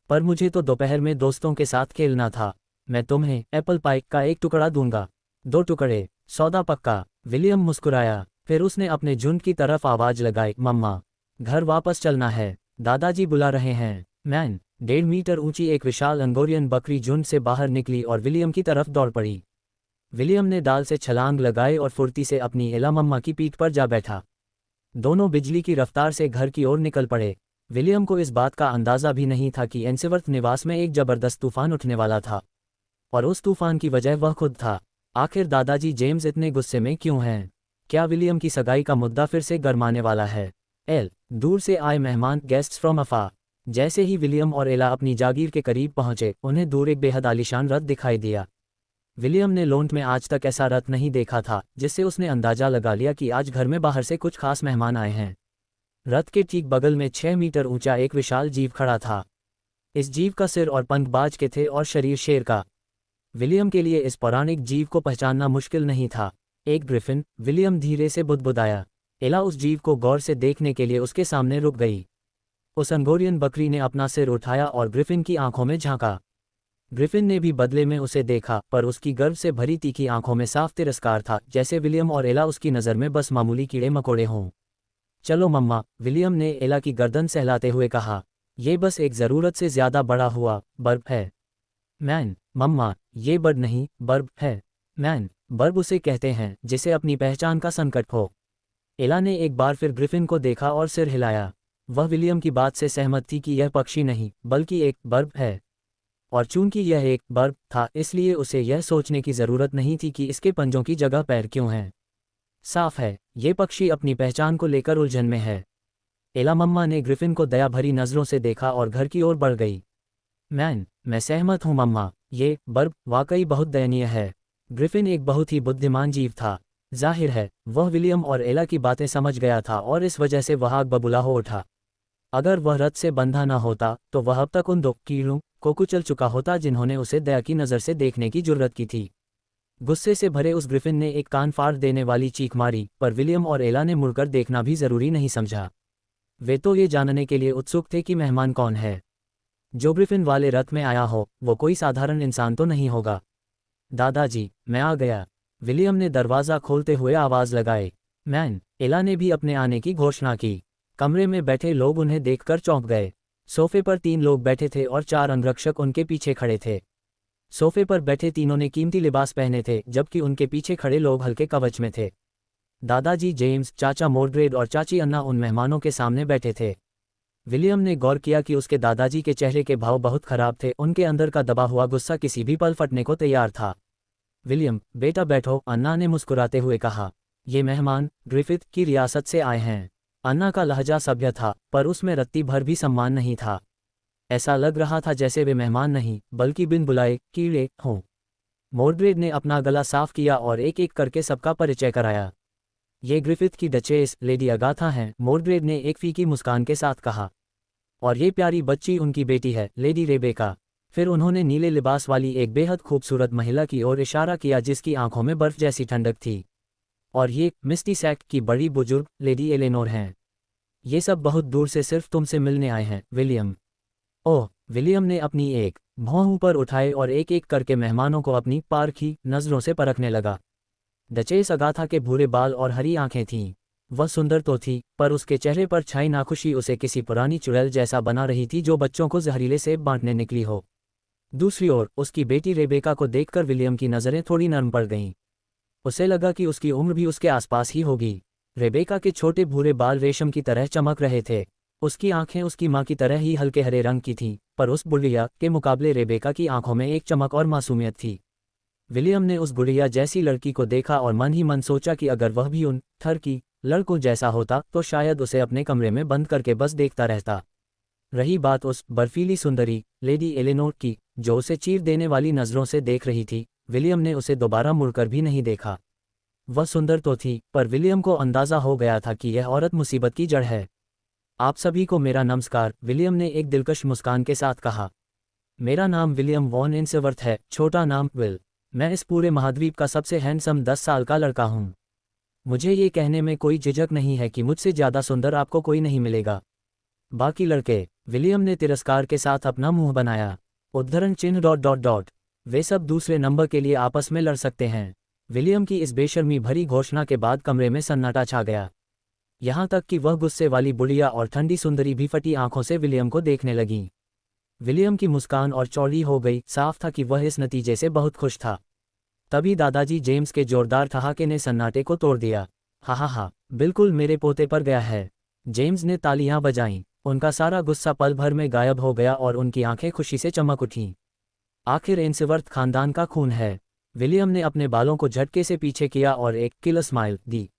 पर मुझे तो दोपहर में दोस्तों के साथ खेलना था। मैं तुम्हें एप्पल पाई का एक टुकड़ा दूंगा। 2 टुकड़े, सौदा पक्का? विलियम मुस्कुराया। फिर उसने अपने झुंड की तरफ आवाज लगाई, मम्मा, घर वापस चलना है, दादाजी बुला रहे हैं। मैन, 1.5 मीटर ऊंची एक विशाल अंगोरियन बकरी झुंड से बाहर निकली और विलियम की तरफ दौड़ पड़ी। विलियम ने डाल से छलांग लगाई और फुर्ती से अपनी एला मम्मा की पीठ पर जा बैठा। दोनों बिजली की रफ्तार से घर की ओर निकल पड़े। विलियम को इस बात का अंदाजा भी नहीं था कि एंसेवर्थ निवास में एक जबरदस्त तूफान उठने वाला था, और उस तूफान की वजह वह खुद था। आखिर दादाजी जेम्स इतने गुस्से में क्यों हैं? क्या विलियम की सगाई का मुद्दा फिर से गरमाने वाला है? दूर से आए मेहमान, गेस्ट्स फ्रॉम अफार। जैसे ही विलियम और एला अपनी जागीर के करीब पहुंचे, उन्हें दूर एक बेहद आलीशान रथ दिखाई दिया। विलियम ने लोंट में आज तक ऐसा रथ नहीं देखा था, जिससे उसने अंदाजा लगा लिया कि आज घर में बाहर से कुछ खास मेहमान आए हैं। रथ के ठीक बगल में 6 मीटर ऊंचा एक विशाल जीव खड़ा था। इस जीव का सिर और पंख बाज के थे और शरीर शेर का। विलियम के लिए इस पौराणिक जीव को पहचानना मुश्किल नहीं था। एक ग्रिफिन, विलियम धीरे से बुदबुदाया। एला उस जीव को गौर से देखने के लिए उसके सामने रुक गई। उस अंगोरियन बकरी ने अपना सिर उठाया और ग्रिफिन की आंखों में झांका। ग्रिफिन ने भी बदले में उसे देखा, पर उसकी गर्व से भरी तीखी आंखों में साफ तिरस्कार था, जैसे विलियम और एला उसकी नज़र में बस मामूली कीड़े मकोड़े हों। चलो मम्मा, विलियम ने एला की गर्दन सहलाते हुए कहा, यह बस एक ज़रूरत से ज़्यादा बड़ा हुआ बर्ब है। मैन, मम्मा, ये बर्ड नहीं, बर्ब है। मैन, बर्ब उसे कहते हैं जिसे अपनी पहचान का संकट हो। एला ने एक बार फिर ग्रिफिन को देखा और सिर हिलाया। वह विलियम की बात से सहमत थी कि यह पक्षी नहीं बल्कि एक बर्ब है, और चूंकि यह एक बर्ब था इसलिए उसे यह सोचने की ज़रूरत नहीं थी कि इसके पंजों की जगह पैर क्यों हैं। साफ है, ये पक्षी अपनी पहचान को लेकर उलझन में है। एला मम्मा ने ग्रिफिन को दया भरी नज़रों से देखा और घर की ओर बढ़ गई। मैन, मैं सहमत हूँ मम्मा, ये बर्ब वाकई बहुत दयनीय है। ग्रिफिन एक बहुत ही बुद्धिमान जीव था। जाहिर है वह विलियम और एला की बातें समझ गया था और इस वजह से वह आग बबूला हो उठा। अगर वह रथ से बंधा न होता तो वह अब तक उन 2 कीड़ों को कुचल चुका होता जिन्होंने उसे दया की नज़र से देखने की जुर्रत की थी। गुस्से से भरे उस ग्रिफिन ने एक कान फाड़ देने वाली चीख मारी, पर विलियम और एला ने मुड़कर देखना भी ज़रूरी नहीं समझा। वे तो ये जानने के लिए उत्सुक थे कि मेहमान कौन है। जो ग्रिफिन वाले रथ में आया हो वो कोई साधारण इंसान तो नहीं होगा। दादाजी, मैं आ गया, विलियम ने दरवाज़ा खोलते हुए आवाज़ लगाई। मैन, एला ने भी अपने आने की घोषणा की। कमरे में बैठे लोग उन्हें देखकर चौंक गए। सोफे पर 3 लोग बैठे थे और 4 अंगरक्षक उनके पीछे खड़े थे। सोफे पर बैठे तीनों ने कीमती लिबास पहने थे, जबकि उनके पीछे खड़े लोग हल्के कवच में थे। दादाजी जेम्स, चाचा मोर्ड्रेड और चाची अन्ना उन मेहमानों के सामने बैठे थे। विलियम ने गौर किया कि उसके दादाजी के चेहरे के भाव बहुत खराब थे। उनके अंदर का दबा हुआ गुस्सा किसी भी पल फटने को तैयार था। विलियम, बेटा बैठो, अन्ना ने मुस्कुराते हुए कहा। ये मेहमान ग्रिफिथ की रियासत से आए हैं। अन्ना का लहजा सभ्य था, पर उसमें रत्ती भर भी सम्मान नहीं था। ऐसा लग रहा था जैसे वे मेहमान नहीं बल्कि बिन बुलाए कीड़े हों। मोर्ड्रेड ने अपना गला साफ किया और एक एक करके सबका परिचय कराया। ये ग्रिफिथ की डचेस लेडी अगाथा हैं, मोर्ड्रेड ने एक फीकी मुस्कान के साथ कहा। और ये प्यारी बच्ची उनकी बेटी है, लेडी रेबेका। फिर उन्होंने नीले लिबास वाली एक बेहद खूबसूरत महिला की ओर इशारा किया जिसकी आंखों में बर्फ जैसी ठंडक थी। और ये मिस्टी सैक की बड़ी बुजुर्ग लेडी एलेनोर हैं। ये सब बहुत दूर से सिर्फ तुमसे मिलने आए हैं, विलियम। ओह, विलियम ने अपनी एक भौं ऊपर उठाए और एक एक करके मेहमानों को अपनी पारखी नज़रों से परखने लगा। डचेस अगाथा के भूरे बाल और हरी आंखें थीं। वह सुंदर तो थी, पर उसके चेहरे पर छाई नाखुशी उसे किसी पुरानी चुड़ैल जैसा बना रही थी जो बच्चों को जहरीले सेब बांटने निकली हो। दूसरी ओर उसकी बेटी रेबेका को देखकर विलियम की नज़रें थोड़ी नरम पड़ गईं। उसे लगा कि उसकी उम्र भी उसके आसपास ही होगी। रेबेका के छोटे भूरे बाल रेशम की तरह चमक रहे थे। उसकी आंखें उसकी माँ की तरह ही हल्के हरे रंग की थीं, पर उस बुढ़िया के मुकाबले रेबेका की आंखों में एक चमक और मासूमियत थी। विलियम ने उस बुढ़िया जैसी लड़की को देखा और मन ही मन सोचा कि अगर वह भी उन ठरकी लड़कों जैसा होता तो शायद उसे अपने कमरे में बंद करके बस देखता रहता। रही बात उस बर्फीली सुंदरी लेडी एलेनोर की, जो उसे चीर देने वाली नज़रों से देख रही थी, विलियम ने उसे दोबारा मुड़कर भी नहीं देखा। वह सुंदर तो थी, पर विलियम को अंदाज़ा हो गया था कि यह औरत मुसीबत की जड़ है। आप सभी को मेरा नमस्कार, विलियम ने एक दिलकश मुस्कान के साथ कहा। मेरा नाम विलियम वॉन इन्सवर्थ है, छोटा नाम विल। मैं इस पूरे महाद्वीप का सबसे हैंडसम 10 साल का लड़का हूँ। मुझे ये कहने में कोई झिझक नहीं है कि मुझसे ज़्यादा सुंदर आपको कोई नहीं मिलेगा। बाकी लड़के, विलियम ने तिरस्कार के साथ अपना मुंह बनाया। उद्धरण चिन्ह ... वे सब दूसरे नंबर के लिए आपस में लड़ सकते हैं। विलियम की इस बेशर्मी भरी घोषणा के बाद कमरे में सन्नाटा छा गया। यहाँ तक कि वह गुस्से वाली बुढ़िया और ठंडी सुंदरी भी फटी आंखों से विलियम को देखने लगीं। विलियम की मुस्कान और चौड़ी हो गई, साफ था कि वह इस नतीजे से बहुत खुश था। तभी दादाजी जेम्स के जोरदार ठहाके ने सन्नाटे को तोड़ दिया। हा, बिल्कुल मेरे पोते पर गया है। जेम्स ने तालियां बजाईं। उनका सारा गुस्सा पल भर में गायब हो गया और उनकी आंखें खुशी से चमक उठीं। आखिर एंसवर्थ खानदान का खून है। विलियम ने अपने बालों को झटके से पीछे किया और एक किलर स्माइल दी।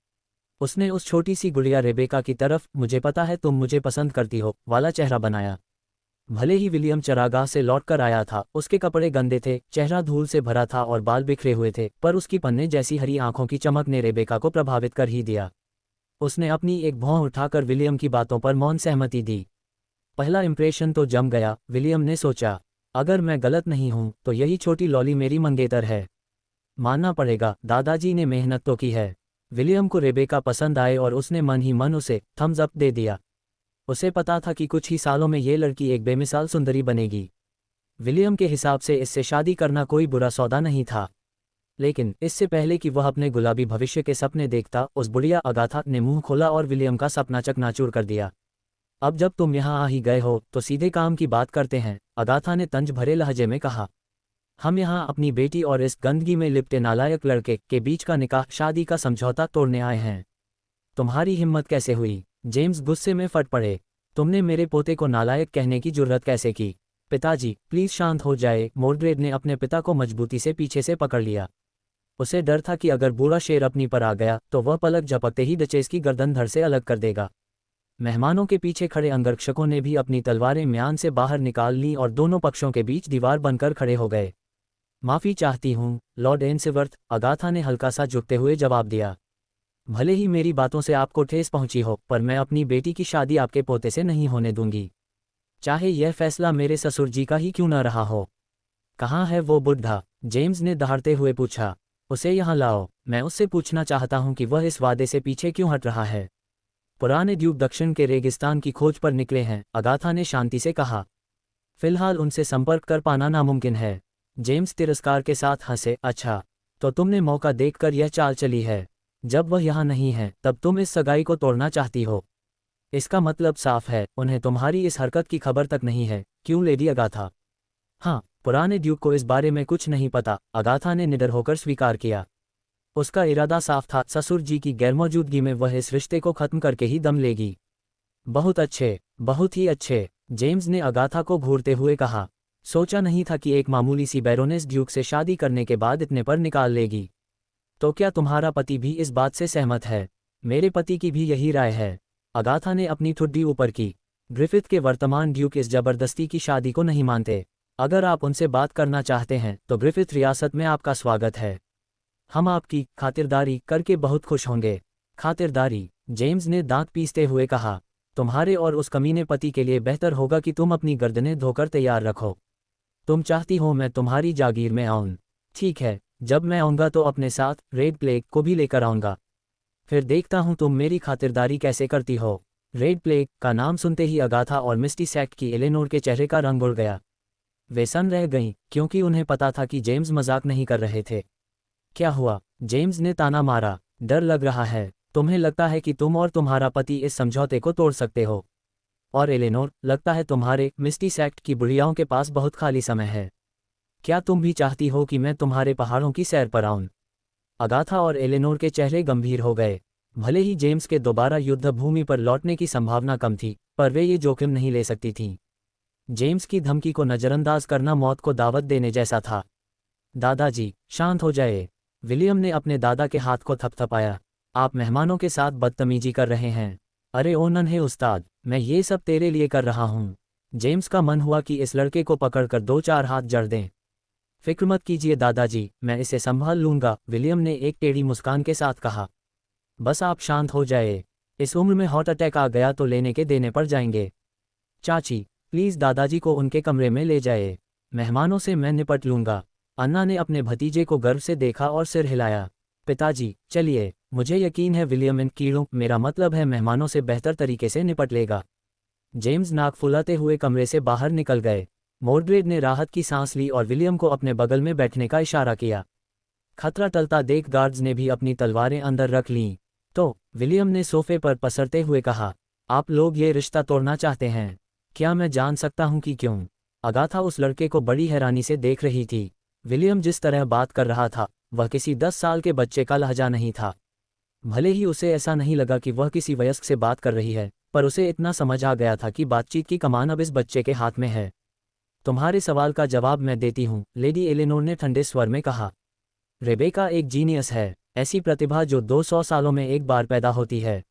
उसने उस छोटी सी गुड़िया रेबेका की तरफ मुझे पता है तुम मुझे पसंद करती हो वाला चेहरा बनाया। भले ही विलियम चरागाह से लौटकर आया था, उसके कपड़े गंदे थे, चेहरा धूल से भरा था और बाल बिखरे हुए थे, पर उसकी पन्ने जैसी हरी आंखों की चमक ने रेबेका को प्रभावित कर ही दिया। उसने अपनी एक भौं उठाकर विलियम की बातों पर मौन सहमति दी। पहला इंप्रेशन तो जम गया, विलियम ने सोचा। अगर मैं गलत नहीं हूं तो यही छोटी लॉली मेरी मंगेतर है। मानना पड़ेगा, दादाजी ने मेहनत तो की है। विलियम को रेबेका पसंद आए और उसने मन ही मन उसे थम्स अप दे दिया। उसे पता था कि कुछ ही सालों में ये लड़की एक बेमिसाल सुंदरी बनेगी। विलियम के हिसाब से इससे शादी करना कोई बुरा सौदा नहीं था। लेकिन इससे पहले कि वह अपने गुलाबी भविष्य के सपने देखता, उस बुढ़िया अगाथा ने मुंह खोला और विलियम का सपना चकनाचूर कर दिया। अब जब तुम यहाँ आ ही गए हो तो सीधे काम की बात करते हैं, अगाथा ने तंज भरे लहजे में कहा। हम यहाँ अपनी बेटी और इस गंदगी में लिपटे नालायक लड़के के बीच का निकाह शादी का समझौता तोड़ने आए हैं। तुम्हारी हिम्मत कैसे हुई? जेम्स गुस्से में फट पड़े। तुमने मेरे पोते को नालायक कहने की जुर्रत कैसे की? पिताजी, प्लीज शांत हो जाए। मोर्ड्रेड ने अपने पिता को मजबूती से पीछे से पकड़ लिया। उसे डर था कि अगर बूढ़ा शेर अपनी पर आ गया तो वह पलक झपकते ही डचेस की गर्दन धड़ से अलग कर देगा। मेहमानों के पीछे खड़े अंगरक्षकों ने भी अपनी तलवारें म्यान से बाहर निकाल लीं और दोनों पक्षों के बीच दीवार बनकर खड़े हो गए। माफ़ी चाहती हूँ, लॉर्ड एंसवर्थ, अगाथा ने हल्का सा झुकते हुए जवाब दिया। भले ही मेरी बातों से आपको ठेस पहुंची हो, पर मैं अपनी बेटी की शादी आपके पोते से नहीं होने दूंगी, चाहे यह फैसला मेरे ससुर जी का ही क्यों न रहा हो। कहाँ है वो बुढ़ा? जेम्स ने दहाड़ते हुए पूछा। उसे यहाँ लाओ। मैं उससे पूछना चाहता हूँ कि वह इस वादे से पीछे क्यों हट रहा है। पुराने ड्यूक दक्षिण के रेगिस्तान की खोज पर निकले हैं, अगाथा ने शांति से कहा। फिलहाल उनसे संपर्क कर पाना नामुमकिन है। जेम्स तिरस्कार के साथ हंसे। अच्छा, तो तुमने मौका देखकर यह चाल चली है। जब वह यहाँ नहीं है तब तुम इस सगाई को तोड़ना चाहती हो। इसका मतलब साफ है, उन्हें तुम्हारी इस हरकत की खबर तक नहीं है, क्यों लेडी अगाथा? हाँ, पुराने ड्यूक को इस बारे में कुछ नहीं पता, अगाथा ने निडर होकर स्वीकार किया। उसका इरादा साफ था, ससुर जी की गैरमौजूदगी में वह इस रिश्ते को खत्म करके ही दम लेगी। बहुत अच्छे, बहुत ही अच्छे, जेम्स ने अगाथा को घूरते हुए कहा। सोचा नहीं था कि एक मामूली सी बैरोनेस ड्यूक से शादी करने के बाद इतने पर निकाल लेगी। तो क्या तुम्हारा पति भी इस बात से सहमत है? मेरे पति की भी यही राय है। अगाथा ने अपनी ठुड्डी ऊपर की। ग्रिफिथ के वर्तमान ड्यूक इस जबरदस्ती की शादी को नहीं मानते। अगर आप उनसे बात करना चाहते हैं तो ग्रिफिथ रियासत में आपका स्वागत है। हम आपकी खातिरदारी करके बहुत खुश होंगे। खातिरदारी, जेम्स ने दांत पीसते हुए कहा। तुम्हारे और उस कमीने पति के लिए बेहतर होगा कि तुम अपनी गर्दनें धोकर तैयार रखो। तुम चाहती हो मैं तुम्हारी जागीर में आऊं? ठीक है, जब मैं आऊंगा तो अपने साथ रेड प्लेग को भी लेकर आऊंगा। फिर देखता हूं तुम मेरी खातिरदारी कैसे करती हो। रेड प्लेग का नाम सुनते ही अगाथा और मिस्टी सेक्ट की एलेनोर के चेहरे का रंग उड़ गया। वे सन्न रह गईं, क्योंकि उन्हें पता था कि जेम्स मजाक नहीं कर रहे थे। क्या हुआ? जेम्स ने ताना मारा। डर लग रहा है। तुम्हें लगता है कि तुम और तुम्हारा पति इस समझौते को तोड़ सकते हो। और एलेनोर, लगता है तुम्हारे मिस्टी सेक्ट की बुढ़ियाओं के पास बहुत खाली समय है। क्या तुम भी चाहती हो कि मैं तुम्हारे पहाड़ों की सैर पर आऊं? अगाथा और एलेनोर के चेहरे गंभीर हो गए। भले ही जेम्स के दोबारा युद्ध भूमि पर लौटने की संभावना कम थी, पर वे ये जोखिम नहीं ले सकती थीं। जेम्स की धमकी को नज़रअंदाज करना मौत को दावत देने जैसा था। दादाजी, शांत हो जाए। विलियम ने अपने दादा के हाथ को थपथपाया। आप मेहमानों के साथ बदतमीजी कर रहे हैं। अरे ओ नन्हे उस्ताद, मैं ये सब तेरे लिए कर रहा हूँ। जेम्स का मन हुआ कि इस लड़के को पकड़कर 2-4 हाथ जड़ दें। फिक्र मत कीजिए दादाजी, मैं इसे संभाल लूंगा, विलियम ने एक टेढ़ी मुस्कान के साथ कहा। बस आप शांत हो जाए। इस उम्र में हार्ट अटैक आ गया तो लेने के देने पड़ जाएंगे। चाची, प्लीज़ दादाजी को उनके कमरे में ले जाए। मेहमानों से मैं निपट लूंगा। अन्ना ने अपने भतीजे को गर्व से देखा और सिर हिलाया। पिताजी, चलिए, मुझे यकीन है विलियम इन कीड़ों, मेरा मतलब है मेहमानों से बेहतर तरीके से निपट लेगा। जेम्स नाक फुलाते हुए कमरे से बाहर निकल गए। मोर्ड्रेड ने राहत की सांस ली और विलियम को अपने बगल में बैठने का इशारा किया। खतरा टलता देख गार्ड्स ने भी अपनी तलवारें अंदर रख लीं। तो विलियम ने सोफे पर पसरते हुए कहा, आप लोग ये रिश्ता तोड़ना चाहते हैं। क्या मैं जान सकता हूं कि क्यों? अगाथा उस लड़के को बड़ी हैरानी से देख रही थी। विलियम जिस तरह बात कर रहा था, वह किसी 10 साल के बच्चे का लहजा नहीं था। भले ही उसे ऐसा नहीं लगा कि वह किसी वयस्क से बात कर रही है, पर उसे इतना समझ आ गया था कि बातचीत की कमान अब इस बच्चे के हाथ में है। तुम्हारे सवाल का जवाब मैं देती हूँ, लेडी एलेनोर ने ठंडे स्वर में कहा। रेबेका एक जीनियस है, ऐसी प्रतिभा जो 200 सालों में एक बार पैदा होती है।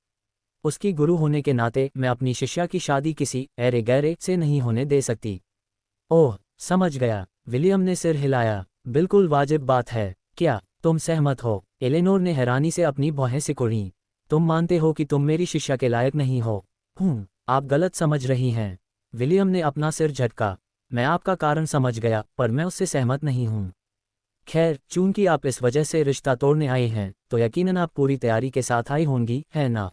उसकी गुरु होने के नाते मैं अपनी शिष्या की शादी किसी ऐरे गैरे से नहीं होने दे सकती। ओह, समझ गया। विलियम ने सिर हिलाया। बिल्कुल वाजिब बात है। क्या तुम सहमत हो? एलेनोर ने हैरानी से अपनी भौहें सिकुड़ीं। तुम मानते हो कि तुम मेरी शिष्या के लायक नहीं हो? आप गलत समझ रही हैं। विलियम ने अपना सिर झटका। मैं आपका कारण समझ गया, पर मैं उससे सहमत नहीं हूँ। खैर, चूंकि आप इस वजह से रिश्ता तोड़ने आए हैं, तो यकीनन आप पूरी तैयारी के साथ आई होंगी, है ना?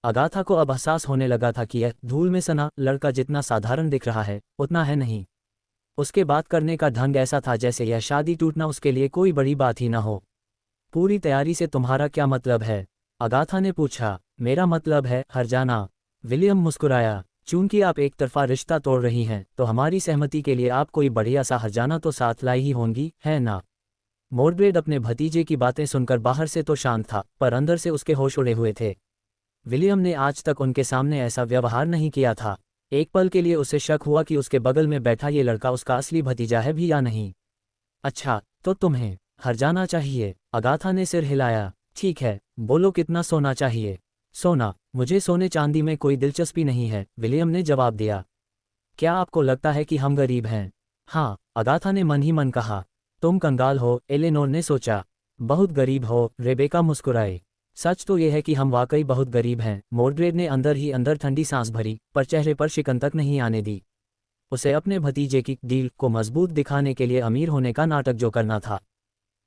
अगाथा को अब एहसास होने लगा था कि यह धूल में सना लड़का जितना साधारण दिख रहा है, उतना है नहीं। उसके बात करने का ढंग ऐसा था जैसे यह शादी टूटना उसके लिए कोई बड़ी बात ही ना हो। पूरी तैयारी से तुम्हारा क्या मतलब है? अगाथा ने पूछा। मेरा मतलब है हरजाना। विलियम मुस्कुराया। चूंकि आप एक तरफा रिश्ता तोड़ रही हैं, तो हमारी सहमति के लिए आप कोई बढ़िया सा हरजाना तो साथ लाई ही होंगी, है ना? मोर्ड्रेड अपने भतीजे की बातें सुनकर बाहर से तो शांत था, पर अंदर से उसके होश उड़े हुए थे। विलियम ने आज तक उनके सामने ऐसा व्यवहार नहीं किया था। एक पल के लिए उसे शक हुआ कि उसके बगल में बैठा ये लड़का उसका असली भतीजा है भी या नहीं। अच्छा, तो तुम्हें हरजाना चाहिए? अगाथा ने सिर हिलाया। ठीक है, बोलो कितना सोना चाहिए? सोना? मुझे सोने चांदी में कोई दिलचस्पी नहीं है, विलियम ने जवाब दिया। क्या आपको लगता है कि हम गरीब हैं? हाँ, अगाथा ने मन ही मन कहा। तुम कंगाल हो, एलेनोर ने सोचा। बहुत गरीब हो, रेबेका मुस्कुराए। सच तो यह है कि हम वाकई बहुत गरीब हैं, मोर्ड्रेड ने अंदर ही अंदर ठंडी सांस भरी, पर चेहरे पर शिकन तक नहीं आने दी। उसे अपने भतीजे की डील को मजबूत दिखाने के लिए अमीर होने का नाटक जो करना था।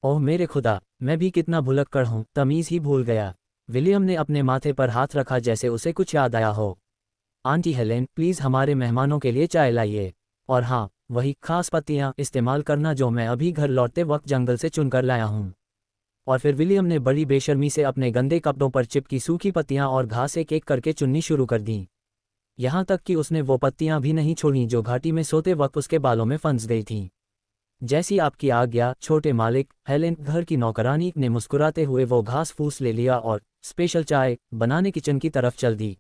ओह मेरे खुदा, मैं भी कितना भुलक्कड़ हूँ, तमीज़ ही भूल गया। विलियम ने अपने माथे पर हाथ रखा जैसे उसे कुछ याद आया हो। आंटी हेलेन, प्लीज़ हमारे मेहमानों के लिए चाय लाइए। और हाँ, वही खास पत्तियाँ इस्तेमाल करना जो मैं अभी घर लौटते वक्त जंगल से चुनकर लाया हूँ। और फिर विलियम ने बड़ी बेशर्मी से अपने गंदे कपड़ों पर चिपकी सूखी पत्तियां और घास एक एक करके चुननी शुरू कर दी। यहाँ तक कि उसने वो पत्तियां भी नहीं छोड़ीं जो घाटी में सोते वक्त उसके बालों में फंस गई थीं। जैसी आपकी आज्ञा, छोटे मालिक, हेलेन, घर की नौकरानी ने मुस्कुराते हुए वो घास फूस ले लिया और स्पेशल चाय बनाने किचन की तरफ चल दी।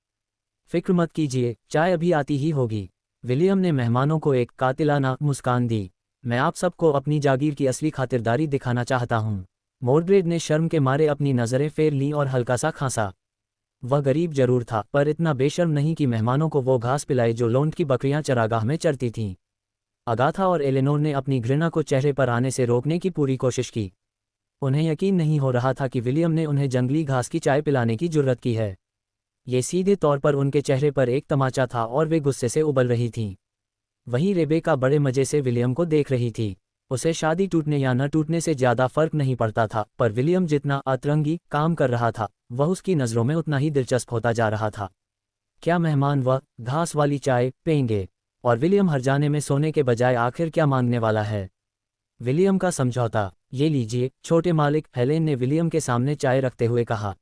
फिक्र मत कीजिए, चाय अभी आती ही होगी। विलियम ने मेहमानों को एक कातिलाना मुस्कान दी। मैं आप सबको अपनी जागीर की असली खातिरदारी दिखाना चाहता हूँ। मोर्ड्रेड ने शर्म के मारे अपनी नज़रें फेर लीं और हल्का सा खांसा। वह गरीब जरूर था, पर इतना बेशर्म नहीं कि मेहमानों को वो घास पिलाए जो लोंड की बकरियां चरागाह में चरती थीं। अगाथा और एलेनोर ने अपनी घृणा को चेहरे पर आने से रोकने की पूरी कोशिश की। उन्हें यकीन नहीं हो रहा था कि विलियम ने उन्हें जंगली घास की चाय पिलाने की जुर्रत की है। ये सीधे तौर पर उनके चेहरे पर एक तमाचा था और वे गुस्से से उबल रही थीं। वहीं रेबेका बड़े मजे से विलियम को देख रही थी। उसे शादी टूटने या न टूटने से ज़्यादा फर्क नहीं पड़ता था, पर विलियम जितना अतरंगी काम कर रहा था वह उसकी नज़रों में उतना ही दिलचस्प होता जा रहा था। क्या मेहमान वह घास वाली चाय पेंगे? और विलियम हर जाने में सोने के बजाय आखिर क्या मांगने वाला है? विलियम का समझौता। ये लीजिए छोटे मालिक, हेलेन ने विलियम के सामने चाय रखते हुए कहा।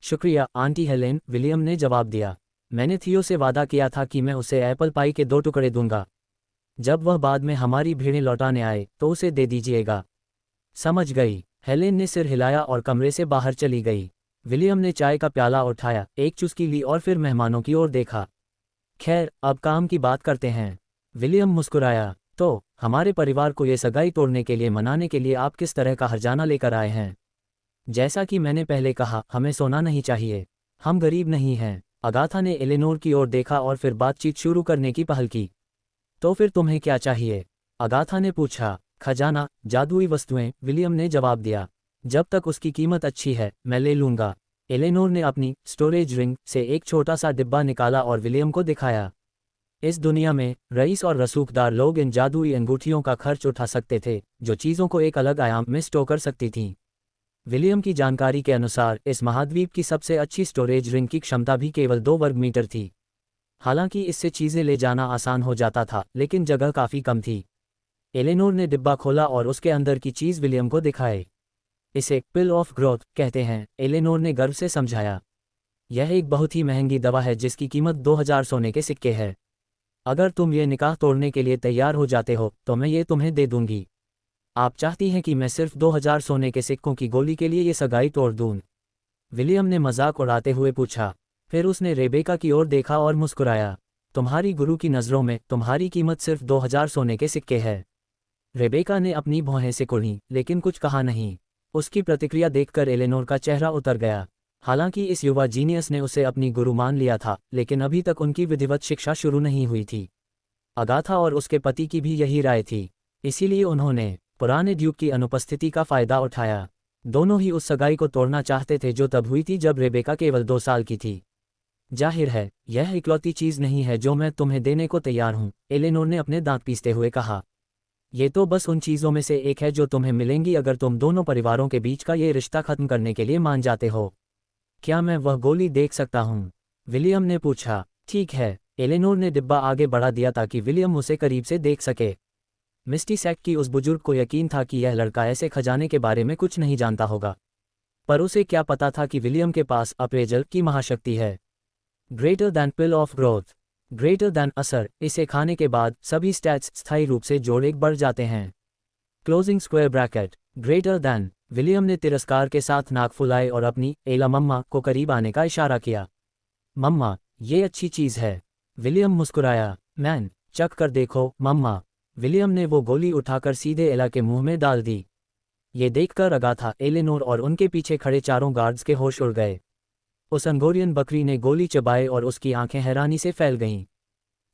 शुक्रिया आंटी हेलेन, विलियम ने जवाब दिया। मैंने थियो से वादा किया था कि मैं उसे एप्पल पाई के 2 टुकड़े दूंगा। जब वह बाद में हमारी भेड़ें लौटाने आए तो उसे दे दीजिएगा। समझ गई, हेलेन ने सिर हिलाया और कमरे से बाहर चली गई। विलियम ने चाय का प्याला उठाया, एक चुस्की ली और फिर मेहमानों की ओर देखा। खैर, अब काम की बात करते हैं। विलियम मुस्कुराया। तो हमारे परिवार को ये सगाई तोड़ने के लिए मनाने के लिए आप किस तरह का हर्जाना लेकर आए हैं? जैसा कि मैंने पहले कहा, हमें सोना नहीं चाहिए। हम गरीब नहीं हैं। अगाथा ने एलेनोर की ओर देखा और फिर बातचीत शुरू करने की पहल की। तो फिर तुम्हें क्या चाहिए? अगाथा ने पूछा। खजाना, जादुई वस्तुएं, विलियम ने जवाब दिया। जब तक उसकी कीमत अच्छी है मैं ले लूंगा। एलेनोर ने अपनी स्टोरेज रिंग से एक छोटा सा डिब्बा निकाला और विलियम को दिखाया। इस दुनिया में रईस और रसूखदार लोग इन जादुई अंगूठियों का खर्च उठा सकते थे जो चीज़ों को एक अलग आयाम में स्टोर कर सकती थीं। विलियम की जानकारी के अनुसार इस महाद्वीप की सबसे अच्छी स्टोरेज रिंग की क्षमता भी केवल 2 वर्ग मीटर थी। हालांकि इससे चीज़ें ले जाना आसान हो जाता था, लेकिन जगह काफ़ी कम थी। एलेनोर ने डिब्बा खोला और उसके अंदर की चीज़ विलियम को दिखाए। इसे पिल ऑफ ग्रोथ कहते हैं, एलेनोर ने गर्व से समझाया। यह एक बहुत ही महंगी दवा है जिसकी कीमत 2000 सोने के सिक्के है। अगर तुम ये निकाह तोड़ने के लिए तैयार हो जाते हो तो मैं ये तुम्हें दे दूंगी। आप चाहती हैं कि मैं सिर्फ 2000 सोने के सिक्कों की गोली के लिए ये सगाई तोड़ दूं? विलियम ने मजाक उड़ाते हुए पूछा। फिर उसने रेबेका की ओर देखा और मुस्कुराया। तुम्हारी गुरु की नज़रों में तुम्हारी कीमत सिर्फ 2000 सोने के सिक्के है। रेबेका ने अपनी भौहें सिकुड़ी, लेकिन कुछ कहा नहीं। उसकी प्रतिक्रिया देखकर एलेनोर का चेहरा उतर गया। हालांकि इस युवा जीनियस ने उसे अपनी गुरु मान लिया था, लेकिन अभी तक उनकी विधिवत शिक्षा शुरू नहीं हुई थी। अगाथा और उसके पति की भी यही राय थी, इसीलिए उन्होंने पुराने ड्यूक की अनुपस्थिति का फायदा उठाया। दोनों ही उस सगाई को तोड़ना चाहते थे जो तब हुई थी जब रेबेका केवल 2 साल की थी। जाहिर है, यह इकलौती चीज़ नहीं है जो मैं तुम्हें देने को तैयार हूँ, एलेनोर ने अपने दांत पीसते हुए कहा। ये तो बस उन चीज़ों में से एक है जो तुम्हें मिलेंगी अगर तुम दोनों परिवारों के बीच का ये रिश्ता खत्म करने के लिए मान जाते हो। क्या मैं वह गोली देख सकता हूँ? विलियम ने पूछा। ठीक है, एलेनोर ने डिब्बा आगे बढ़ा दिया ताकि विलियम उसे करीब से देख सके। मिस्टी सैक की उस बुजुर्ग को यकीन था कि यह लड़का ऐसे खजाने के बारे में कुछ नहीं जानता होगा, पर उसे क्या पता था कि विलियम के पास अप्रेजल की महाशक्ति है। Greater than pill of growth, greater than असर, इसे खाने के बाद सभी स्टैट्स स्थायी रूप से जोड़ एक बढ़ जाते हैं। Closing square bracket, greater than. William ने तिरस्कार के साथ नाक फुलाए और अपनी एला मम्मा को करीब आने का इशारा किया। मम्मा, ये अच्छी चीज़ है। विलियम मुस्कुराया। मैन, चख कर देखो मम्मा। विलियम ने वो गोली उठाकर सीधे एला के मुंह में डाल दी। ये देखकर अगाथा, एलेनोर और उनके पीछे खड़े चारों गार्ड्स के होश उड़ गए। उस अंगोरियन बकरी ने गोली चबाए और उसकी आंखें हैरानी से फैल गईं।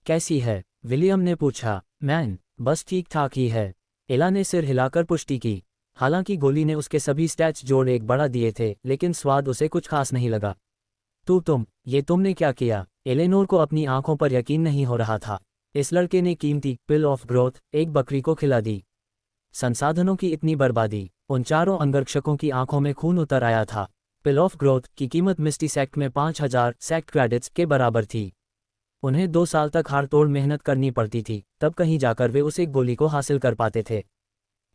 कैसी है? विलियम ने पूछा। मैन, बस ठीक ठाक ही है, एला ने सिर हिलाकर पुष्टि की। हालांकि गोली ने उसके सभी स्टैट्स जोड़ एक बढ़ा दिए थे, लेकिन स्वाद उसे कुछ खास नहीं लगा। ये तुमने क्या किया? एलेनोर को अपनी आंखों पर यकीन नहीं हो रहा था। इस लड़के ने कीमती पिल ऑफ ग्रोथ एक बकरी को खिला दी। संसाधनों की इतनी बर्बादी। उन चारों अंगरक्षकों की आंखों में खून उतर आया था। पिल ऑफ ग्रोथ की कीमत मिस्टी सेक्ट में 5000 सेक्ट क्रेडिट्स के बराबर थी। उन्हें 2 साल तक हार तोड़ मेहनत करनी पड़ती थी, तब कहीं जाकर वे उस एक गोली को हासिल कर पाते थे।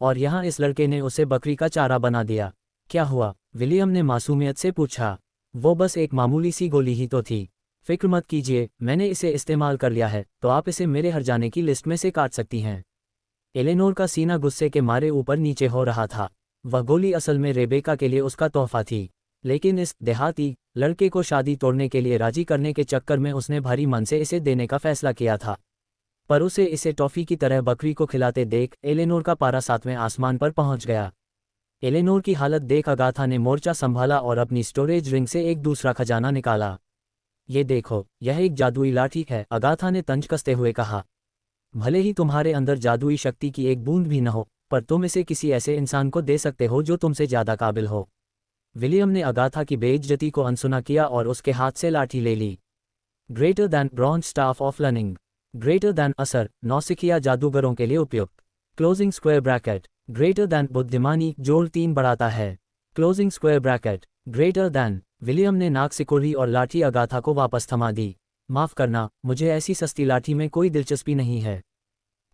और यहाँ इस लड़के ने उसे बकरी का चारा बना दिया। क्या हुआ? विलियम ने मासूमियत से पूछा। वो बस एक मामूली सी गोली ही तो थी। फिक्र मत कीजिए, मैंने इसे इस्तेमाल कर लिया है, तो आप इसे मेरे हर्जाने की लिस्ट में से काट सकती हैं। एलेनोर का सीना गुस्से के मारे ऊपर नीचे हो रहा था। वह गोली असल में रेबेका के लिए उसका तोहफा थी, लेकिन इस देहाती लड़के को शादी तोड़ने के लिए राजी करने के चक्कर में उसने भारी मन से इसे देने का फैसला किया था। पर उसे इसे टॉफ़ी की तरह बकरी को खिलाते देख एलेनोर का पारा 7वें आसमान पर पहुंच गया। एलेनोर की हालत देख अगाथा ने मोर्चा संभाला और अपनी स्टोरेज रिंग से एक दूसरा खजाना निकाला। ये देखो, यह एक जादुई लाठी है, अगाथा ने तंज कसते हुए कहा। भले ही तुम्हारे अंदर जादुई शक्ति की एक बूंद भी न हो, पर तुम इसे किसी ऐसे इंसान को दे सकते हो जो तुमसे ज़्यादा काबिल हो। विलियम ने अगाथा की बेइज्जती को अनसुना किया और उसके हाथ से लाठी ले ली। Greater than bronze staff of learning, greater than असर, नौसिखिया जादूगरों के लिए उपयुक्त। Closing square bracket, greater than बुद्धिमानी जोड़ 3 बढ़ाता है। Closing square bracket, greater than. William ने नाक सिकोड़ी और लाठी अगाथा को वापस थमा दी। माफ़ करना, मुझे ऐसी सस्ती लाठी में कोई दिलचस्पी नहीं है।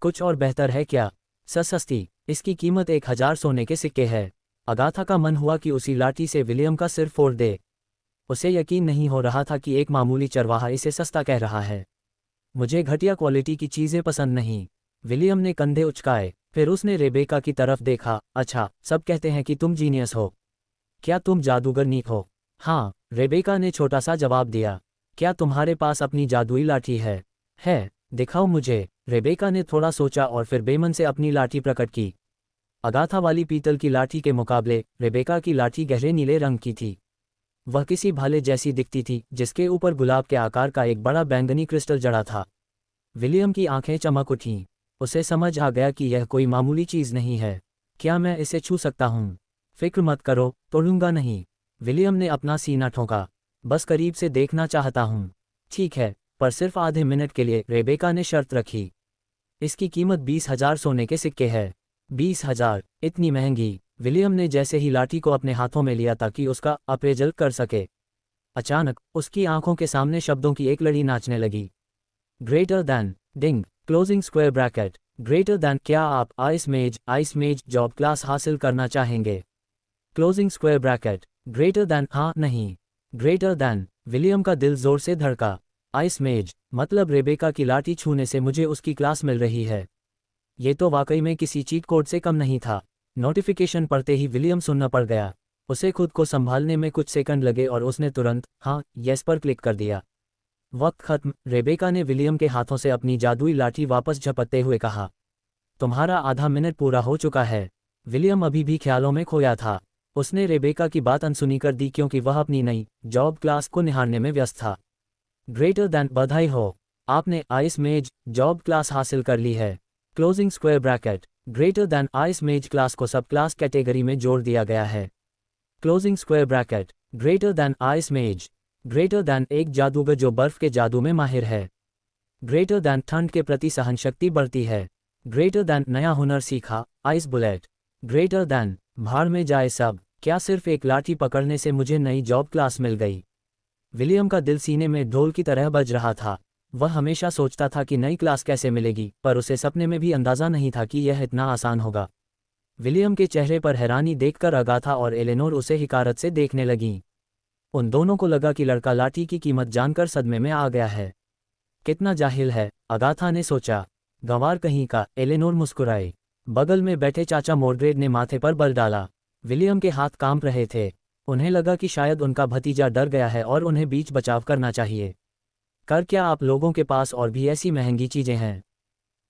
कुछ और बेहतर है क्या? सस्ती, इसकी कीमत 1000 सोने के सिक्के है। अगाथा का मन हुआ कि उसी लाठी से विलियम का सिर फोड़ दे। उसे यकीन नहीं हो रहा था कि एक मामूली चरवाहा इसे सस्ता कह रहा है। मुझे घटिया क्वालिटी की चीज़ें पसंद नहीं। विलियम ने कंधे उचकाए, फिर उसने रेबेका की तरफ देखा। अच्छा, सब कहते हैं कि तुम जीनियस हो। क्या तुम जादूगरनी हो? हाँ, रेबेका ने छोटा सा जवाब दिया। क्या तुम्हारे पास अपनी जादुई लाठी है? है, दिखाओ मुझे। रेबेका ने थोड़ा सोचा और फिर बेमन से अपनी लाठी प्रकट की। अगाथा वाली पीतल की लाठी के मुकाबले रेबेका की लाठी गहरे नीले रंग की थी। वह किसी भाले जैसी दिखती थी जिसके ऊपर गुलाब के आकार का एक बड़ा बैंगनी क्रिस्टल जड़ा था। विलियम की आंखें चमक उठीं। उसे समझ आ गया कि यह कोई मामूली चीज़ नहीं है। क्या मैं इसे छू सकता हूँ? फिक्र मत करो, तोड़ूंगा नहीं। विलियम ने अपना सीना ठोंका। बस करीब से देखना चाहता हूँ। ठीक है, पर सिर्फ आधे मिनट के लिए, रेबेका ने शर्त रखी। इसकी कीमत 20,000 सोने के सिक्के है। 20,000? इतनी महंगी? विलियम ने जैसे ही लाठी को अपने हाथों में लिया ताकि उसका अप्रेजल कर सके, अचानक उसकी आंखों के सामने शब्दों की एक लड़ी नाचने लगी। Greater than, ding, closing square bracket, greater than. क्या आप आइस मेज जॉब क्लास हासिल करना चाहेंगे? Closing square bracket, greater than. हाँ, नहीं। Greater than. विलियम का दिल जोर से धड़का। आइस मेज, मतलब रेबेका की लाठी छूने से मुझे उसकी क्लास मिल रही है। ये तो वाकई में किसी चीट कोड से कम नहीं था। नोटिफिकेशन पढ़ते ही विलियम सुन्न पड़ गया। उसे खुद को संभालने में कुछ सेकंड लगे और उसने तुरंत हाँ, येस पर क्लिक कर दिया। वक्त खत्म। रेबेका ने विलियम के हाथों से अपनी जादुई लाठी वापस झपटते हुए कहा। तुम्हारा आधा मिनट पूरा हो चुका है। विलियम अभी भी ख्यालों में खोया था। उसने रेबेका की बात अनसुनी कर दी क्योंकि वह अपनी नई जॉब क्लास को निहारने में व्यस्त था। ग्रेटर दैन, बधाई हो, आपने आइस मेज जॉब क्लास हासिल कर ली है। Closing square bracket, greater then. Ice मेज क्लास को सब क्लास कैटेगरी में जोड़ दिया गया है। Closing square bracket, greater then. Ice मेज, ग्रेटर दैन। एक जादूगर जो बर्फ के जादू में माहिर है। ग्रेटर दैन, ठंड के प्रति सहनशक्ति बढ़ती है। ग्रेटर दैन, नया हुनर सीखा, आइस बुलेट। ग्रेटर दैन, भाड़ में जाए सब। क्या सिर्फ एक लाठी पकड़ने से मुझे नई जॉब क्लास मिल गई? विलियम का दिल सीने में ढोल की तरह बज रहा था। वह हमेशा सोचता था कि नई क्लास कैसे मिलेगी, पर उसे सपने में भी अंदाज़ा नहीं था कि यह इतना आसान होगा। विलियम के चेहरे पर हैरानी देखकर अगाथा और एलेनोर उसे हिकारत से देखने लगीं। उन दोनों को लगा कि लड़का लाठी की कीमत जानकर सदमे में आ गया है। कितना जाहिल है, अगाथा ने सोचा। गंवार कहीं का, एलेनोर मुस्कुराई। बगल में बैठे चाचा मोर्ड्रेड ने माथे पर बल डाला। विलियम के हाथ कांप रहे थे। उन्हें लगा कि शायद उनका भतीजा डर गया है और उन्हें बीच बचाव करना चाहिए। कर क्या आप लोगों के पास और भी ऐसी महंगी चीज़ें हैं?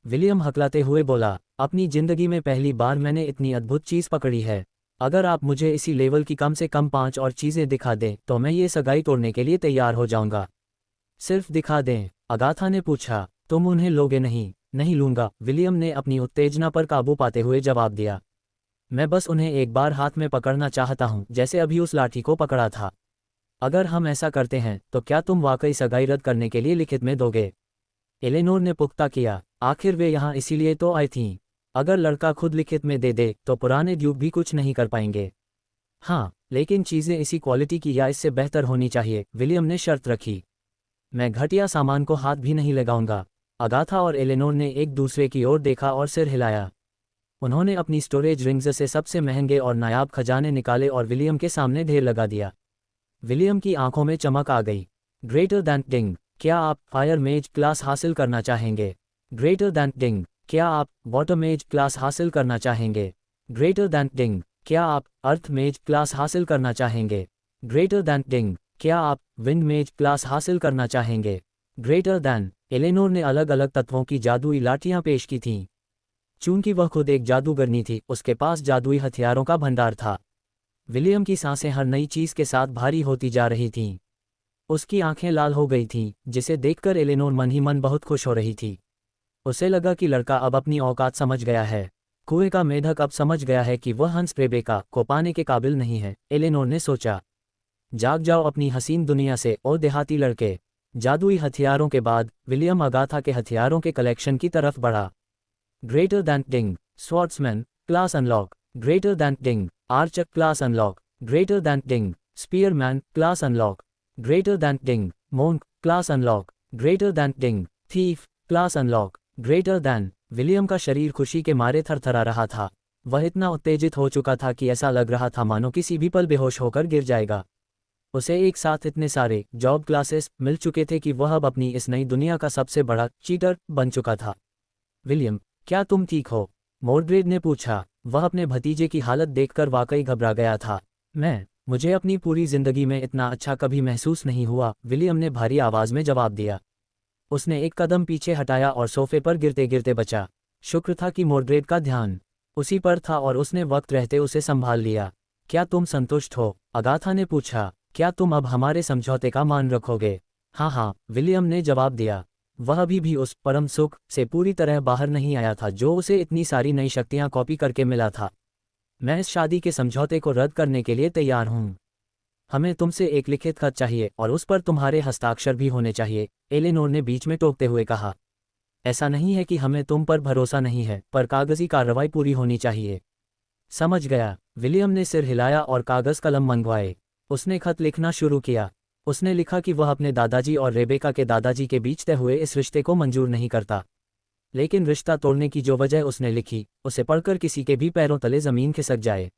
विलियम हकलाते हुए बोला, अपनी ज़िंदगी में पहली बार मैंने इतनी अद्भुत चीज़ पकड़ी है। अगर आप मुझे इसी लेवल की कम से कम 5 और चीज़ें दिखा दें तो मैं ये सगाई तोड़ने के लिए तैयार हो जाऊंगा। सिर्फ दिखा दें? अगाथा ने पूछा। तुम उन्हें लोगे नहीं? नहीं लूंगा, विलियम ने अपनी उत्तेजना पर काबू पाते हुए जवाब दिया। मैं बस उन्हें एक बार हाथ में पकड़ना चाहता हूँ, जैसे अभी उस लाठी को पकड़ा था। अगर हम ऐसा करते हैं तो क्या तुम वाकई सगाई रद्द करने के लिए लिखित में दोगे? एलेनोर ने पुख्ता किया। आखिर वे यहाँ इसीलिए तो आई थीं। अगर लड़का खुद लिखित में दे दे तो पुराने ड्यूक भी कुछ नहीं कर पाएंगे। हाँ, लेकिन चीज़ें इसी क्वालिटी की या इससे बेहतर होनी चाहिए, विलियम ने शर्त रखी। मैं घटिया सामान को हाथ भी नहीं लगाऊंगा। अगाथा और एलेनोर ने एक दूसरे की ओर देखा और सिर हिलाया। उन्होंने अपनी स्टोरेज रिंग्स से सबसे महंगे और नायाब खजाने निकाले और विलियम के सामने ढेर लगा दिया। विलियम की आंखों में चमक आ गई। ग्रेटर दैन, डिंग, क्या आप फायर मेज क्लास हासिल करना चाहेंगे? ग्रेटर दैन, डिंग, क्या आप वाटर मेज क्लास हासिल करना चाहेंगे? ग्रेटर दैन, डिंग, क्या आप अर्थ मेज क्लास हासिल करना चाहेंगे? ग्रेटर दैन, डिंग, क्या आप विंड मेज क्लास हासिल करना चाहेंगे? Greater than. एलेनोर ने अलग अलग तत्वों की जादुई लाठियां पेश की थीं। चूंकि वह खुद एक जादूगरनी थी, उसके पास जादुई हथियारों का भंडार था। विलियम की सांसें हर नई चीज़ के साथ भारी होती जा रही थीं। उसकी आंखें लाल हो गई थीं, जिसे देखकर एलेनोर मन ही मन बहुत खुश हो रही थी। उसे लगा कि लड़का अब अपनी औकात समझ गया है। कुएं का मेढक अब समझ गया है कि वह हंस रेबेका को पाने के काबिल नहीं है, एलेनोर ने सोचा। जाग जाओ अपनी हसीन दुनिया से, ओ देहाती लड़के। जादुई हथियारों के बाद विलियम अगाथा के हथियारों के कलेक्शन की तरफ बढ़ा। Greater than ding, swordsman, class unlock. Greater than ding, archer, class unlock. Greater than ding, spearman, class unlock. Greater than ding, monk, class unlock. Greater than ding, thief, class unlock. Greater than. William का शरीर खुशी के मारे थरथरा रहा था। वह इतना उत्तेजित हो चुका था कि ऐसा लग रहा था मानो किसी भी पल बेहोश होकर गिर जाएगा। उसे एक साथ इतने सारे जॉब क्लासेस मिल चुके थे कि वह अब अपनी इस नई दुनिया का सबसे बड़ा चीटर बन चुका था। विलियम, क्या तुम ठीक हो? मोर्ड्रेड ने पूछा। वह अपने भतीजे की हालत देखकर वाकई घबरा गया था। मुझे अपनी पूरी जिंदगी में इतना अच्छा कभी महसूस नहीं हुआ, विलियम ने भारी आवाज में जवाब दिया। उसने एक कदम पीछे हटाया और सोफे पर गिरते गिरते बचा। शुक्र था कि मोर्ड्रेड का ध्यान उसी पर था और उसने वक्त रहते उसे संभाल लिया। क्या तुम संतुष्ट हो? अगाथा ने पूछा। क्या तुम अब हमारे समझौते का मान रखोगे? हाँ हाँ, विलियम ने जवाब दिया। वह अभी भी उस परम सुख से पूरी तरह बाहर नहीं आया था जो उसे इतनी सारी नई शक्तियां कॉपी करके मिला था। मैं इस शादी के समझौते को रद्द करने के लिए तैयार हूँ। हमें तुमसे एक लिखित खत चाहिए और उस पर तुम्हारे हस्ताक्षर भी होने चाहिए, एलेनोर ने बीच में टोकते हुए कहा। ऐसा नहीं है कि हमें तुम पर भरोसा नहीं है, पर कागजी कार्रवाई पूरी होनी चाहिए। समझ गया, विलियम ने सिर हिलाया और कागज कलम मंगवाए। उसने खत लिखना शुरू किया। उसने लिखा कि वह अपने दादाजी और रेबेका के दादाजी के बीच तय हुए इस रिश्ते को मंजूर नहीं करता। लेकिन रिश्ता तोड़ने की जो वजह उसने लिखी, उसे पढ़कर किसी के भी पैरों तले जमीन खिसक जाए।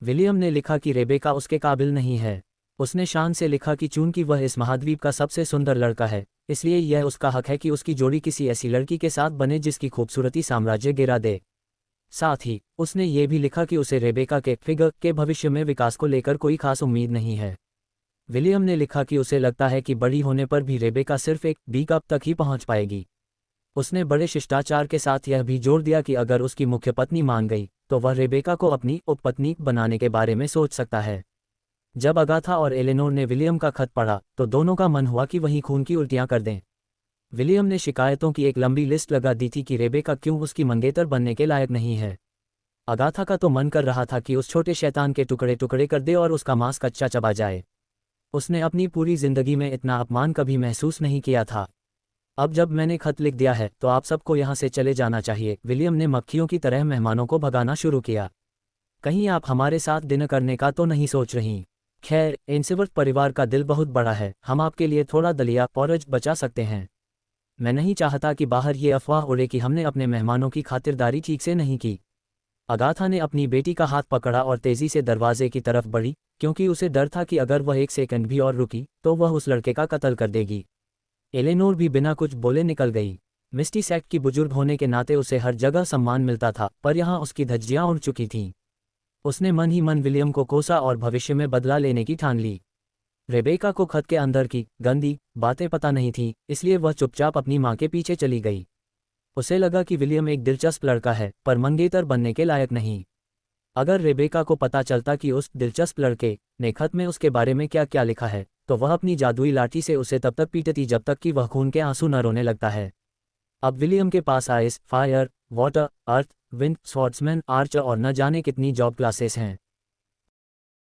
विलियम ने लिखा कि रेबेका उसके काबिल नहीं है। उसने शान से लिखा कि चूंकि वह इस महाद्वीप का सबसे सुंदर लड़का है, इसलिए यह उसका हक है कि उसकी जोड़ी किसी ऐसी लड़की के साथ बने जिसकी खूबसूरती साम्राज्य गिरा दे। साथ ही उसने ये भी लिखा कि उसे रेबेका के फिगर के भविष्य में विकास को लेकर कोई खास उम्मीद नहीं है। विलियम ने लिखा कि उसे लगता है कि बड़ी होने पर भी रेबेका सिर्फ एक बी कप तक ही पहुंच पाएगी। उसने बड़े शिष्टाचार के साथ यह भी जोर दिया कि अगर उसकी मुख्य पत्नी मान गई तो वह रेबेका को अपनी उपपत्नी बनाने के बारे में सोच सकता है। जब अगाथा और एलेनोर ने विलियम का खत पढ़ा तो दोनों का मन हुआ कि वहीं खून की उल्टियां कर दें। विलियम ने शिकायतों की एक लंबी लिस्ट लगा दी थी कि रेबेका क्यों उसकी मंगेतर बनने के लायक नहीं है। अगाथा का तो मन कर रहा था कि उस छोटे शैतान के टुकड़े टुकड़े कर दे और उसका मांस कच्चा चबा जाए। उसने अपनी पूरी जिंदगी में इतना अपमान कभी महसूस नहीं किया था। अब जब मैंने खत लिख दिया है तो आप सबको यहाँ से चले जाना चाहिए, विलियम ने मक्खियों की तरह मेहमानों को भगाना शुरू किया। कहीं आप हमारे साथ डिनर करने का तो नहीं सोच रही? खैर, एंसेवर्थ परिवार का दिल बहुत बड़ा है, हम आपके लिए थोड़ा दलिया पॉरेज बचा सकते हैं। मैं नहीं चाहता कि बाहर ये अफवाह उड़े कि हमने अपने मेहमानों की खातिरदारी ठीक से नहीं की। अगाथा ने अपनी बेटी का हाथ पकड़ा और तेजी से दरवाजे की तरफ बढ़ी, क्योंकि उसे डर था कि अगर वह एक सेकंड भी और रुकी तो वह उस लड़के का कत्ल कर देगी। एलेनोर भी बिना कुछ बोले निकल गई। मिस्टी सेक्ट की बुजुर्ग होने के नाते उसे हर जगह सम्मान मिलता था, पर यहाँ उसकी धज्जियां उड़ चुकी थीं। उसने मन ही मन विलियम को कोसा और भविष्य में बदला लेने की ठान ली। रेबेका को खत के अंदर की गंदी बातें पता नहीं थी, इसलिए वह चुपचाप अपनी माँ के पीछे चली गई। उसे लगा कि विलियम एक दिलचस्प लड़का है, पर मंगेतर बनने के लायक नहीं। अगर रेबेका को पता चलता कि उस दिलचस्प लड़के ने खत में उसके बारे में क्या क्या लिखा है, तो वह अपनी जादुई लाठी से उसे तब तक पीटती जब तक कि वह खून के आंसू न रोने लगता है। अब विलियम के पास आइस, फायर, वाटर, अर्थ, विंड, स्वॉर्ड्समैन, आर्चर और न जाने कितनी जॉब क्लासेस हैं।